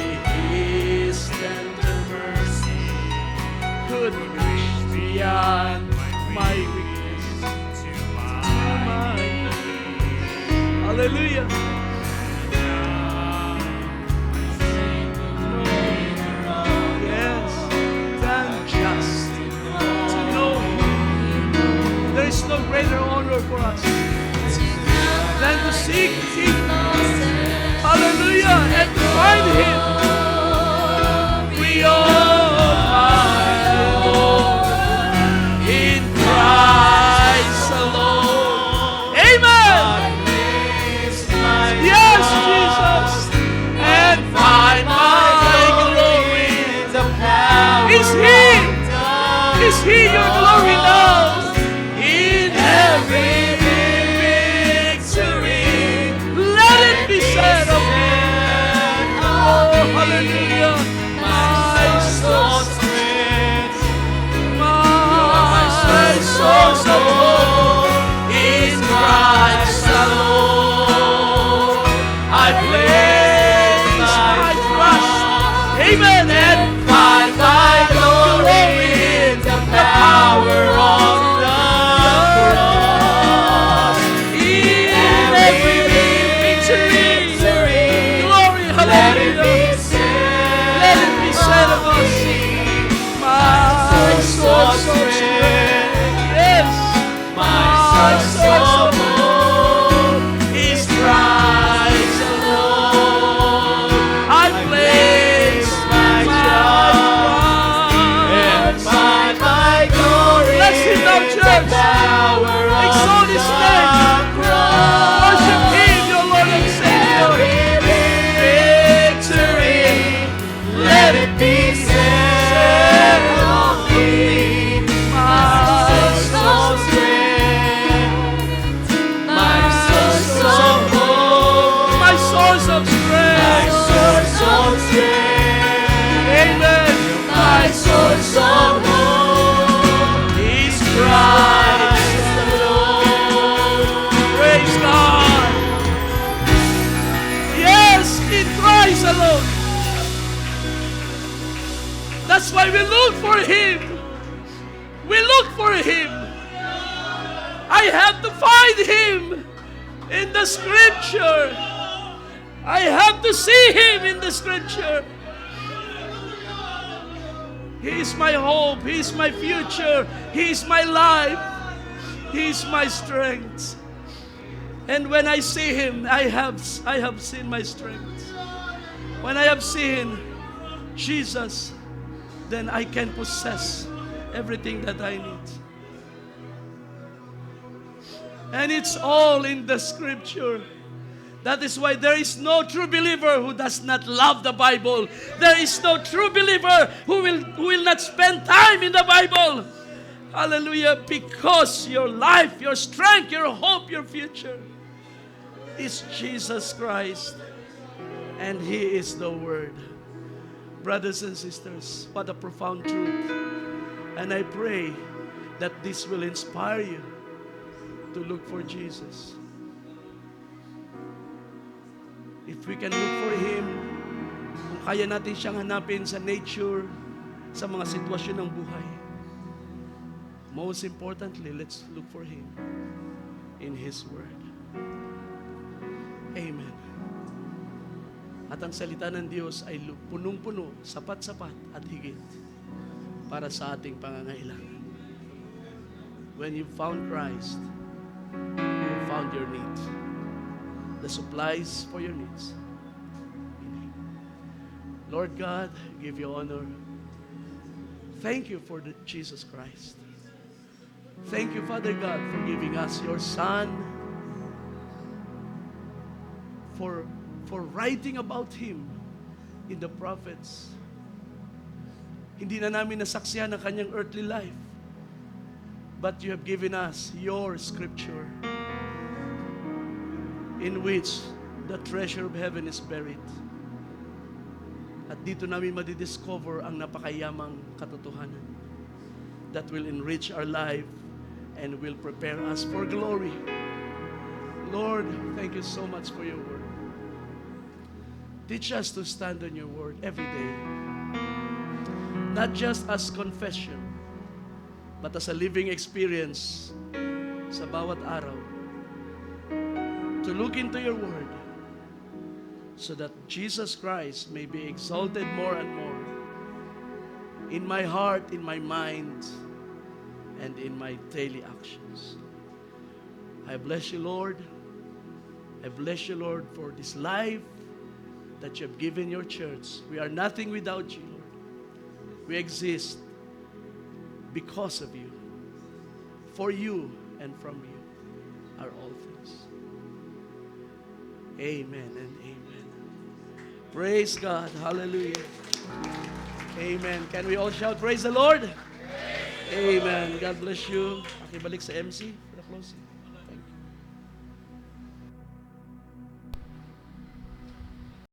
His tender mercy could reach beyond my weakness to my knees. Hallelujah. Yes, than just to know Him. There is no greater honor for us than to seek Him. Hallelujah, and to find Him. We all find Lord in Christ alone. Amen. Yes, Jesus, and find my glory. Is He your glory now? In every victory, let it be said of me. Oh, hallelujah. My soul's strength, my soul's hope in Christ alone. I place my trust, amen, and find my glory in the power of the cross. In every victory, glory, hallelujah. Let it be said of us, my soul's strength, yes, my soul's hope is Christ alone. I place my trust and find my glory. Let's sing now, church. Exalt His name. Worship Him, your Lord and Savior. Victory, let it be said of me. My soul's strength, my source of hope, my source of strength, amen. My source of hope is Christ alone. Praise God. Yes, in Christ alone. That's why we look for Him. We look for Him. I have to find Him in the Scripture. I have to see Him in the Scripture. He is my hope. He is my future. He is my life. He is my strength. And when I see Him, I have seen my strength. When I have seen Jesus, then I can possess everything that I need. And it's all in the Scripture. That is why there is no true believer who does not love the Bible. There is no true believer who will not spend time in the Bible. Hallelujah. Because your life, your strength, your hope, your future is Jesus Christ. And He is the Word. Brothers and sisters, what a profound truth. And I pray that this will inspire you to look for Jesus. If we can look for Him, kung kaya natin siyang hanapin sa nature, sa mga sitwasyon ng buhay, most importantly, let's look for Him in His Word. Amen. At ang salita ng Diyos ay punong-puno, sapat-sapat at higit para sa ating pangangailangan. When you found Christ, you found your needs. The supplies for your needs in Him. Lord God, give you honor. Thank you for Jesus Christ. Thank you, Father God, for giving us your Son, for writing about Him in the prophets. Hindi na namin nasaksihan ang kanyang earthly life, but you have given us your scripture in which the treasure of heaven is buried. At dito namin madidiscover ang napakayamang katotohanan that will enrich our life and will prepare us for glory. Lord, thank you so much for your word. Teach us to stand on your word every day. Not just as confession, but as a living experience sa bawat araw. To look into your word so that Jesus Christ may be exalted more and more in my heart, in my mind, and in my daily actions. I bless you, Lord. I bless you, Lord, for this life that you have given your church. We are nothing without you, Lord. We exist because of you. For you and from you are all things. Amen and amen. Praise God. Hallelujah. Amen. Can we all shout, praise the Lord? Amen. God bless you. Pakibalik sa MC for the closing.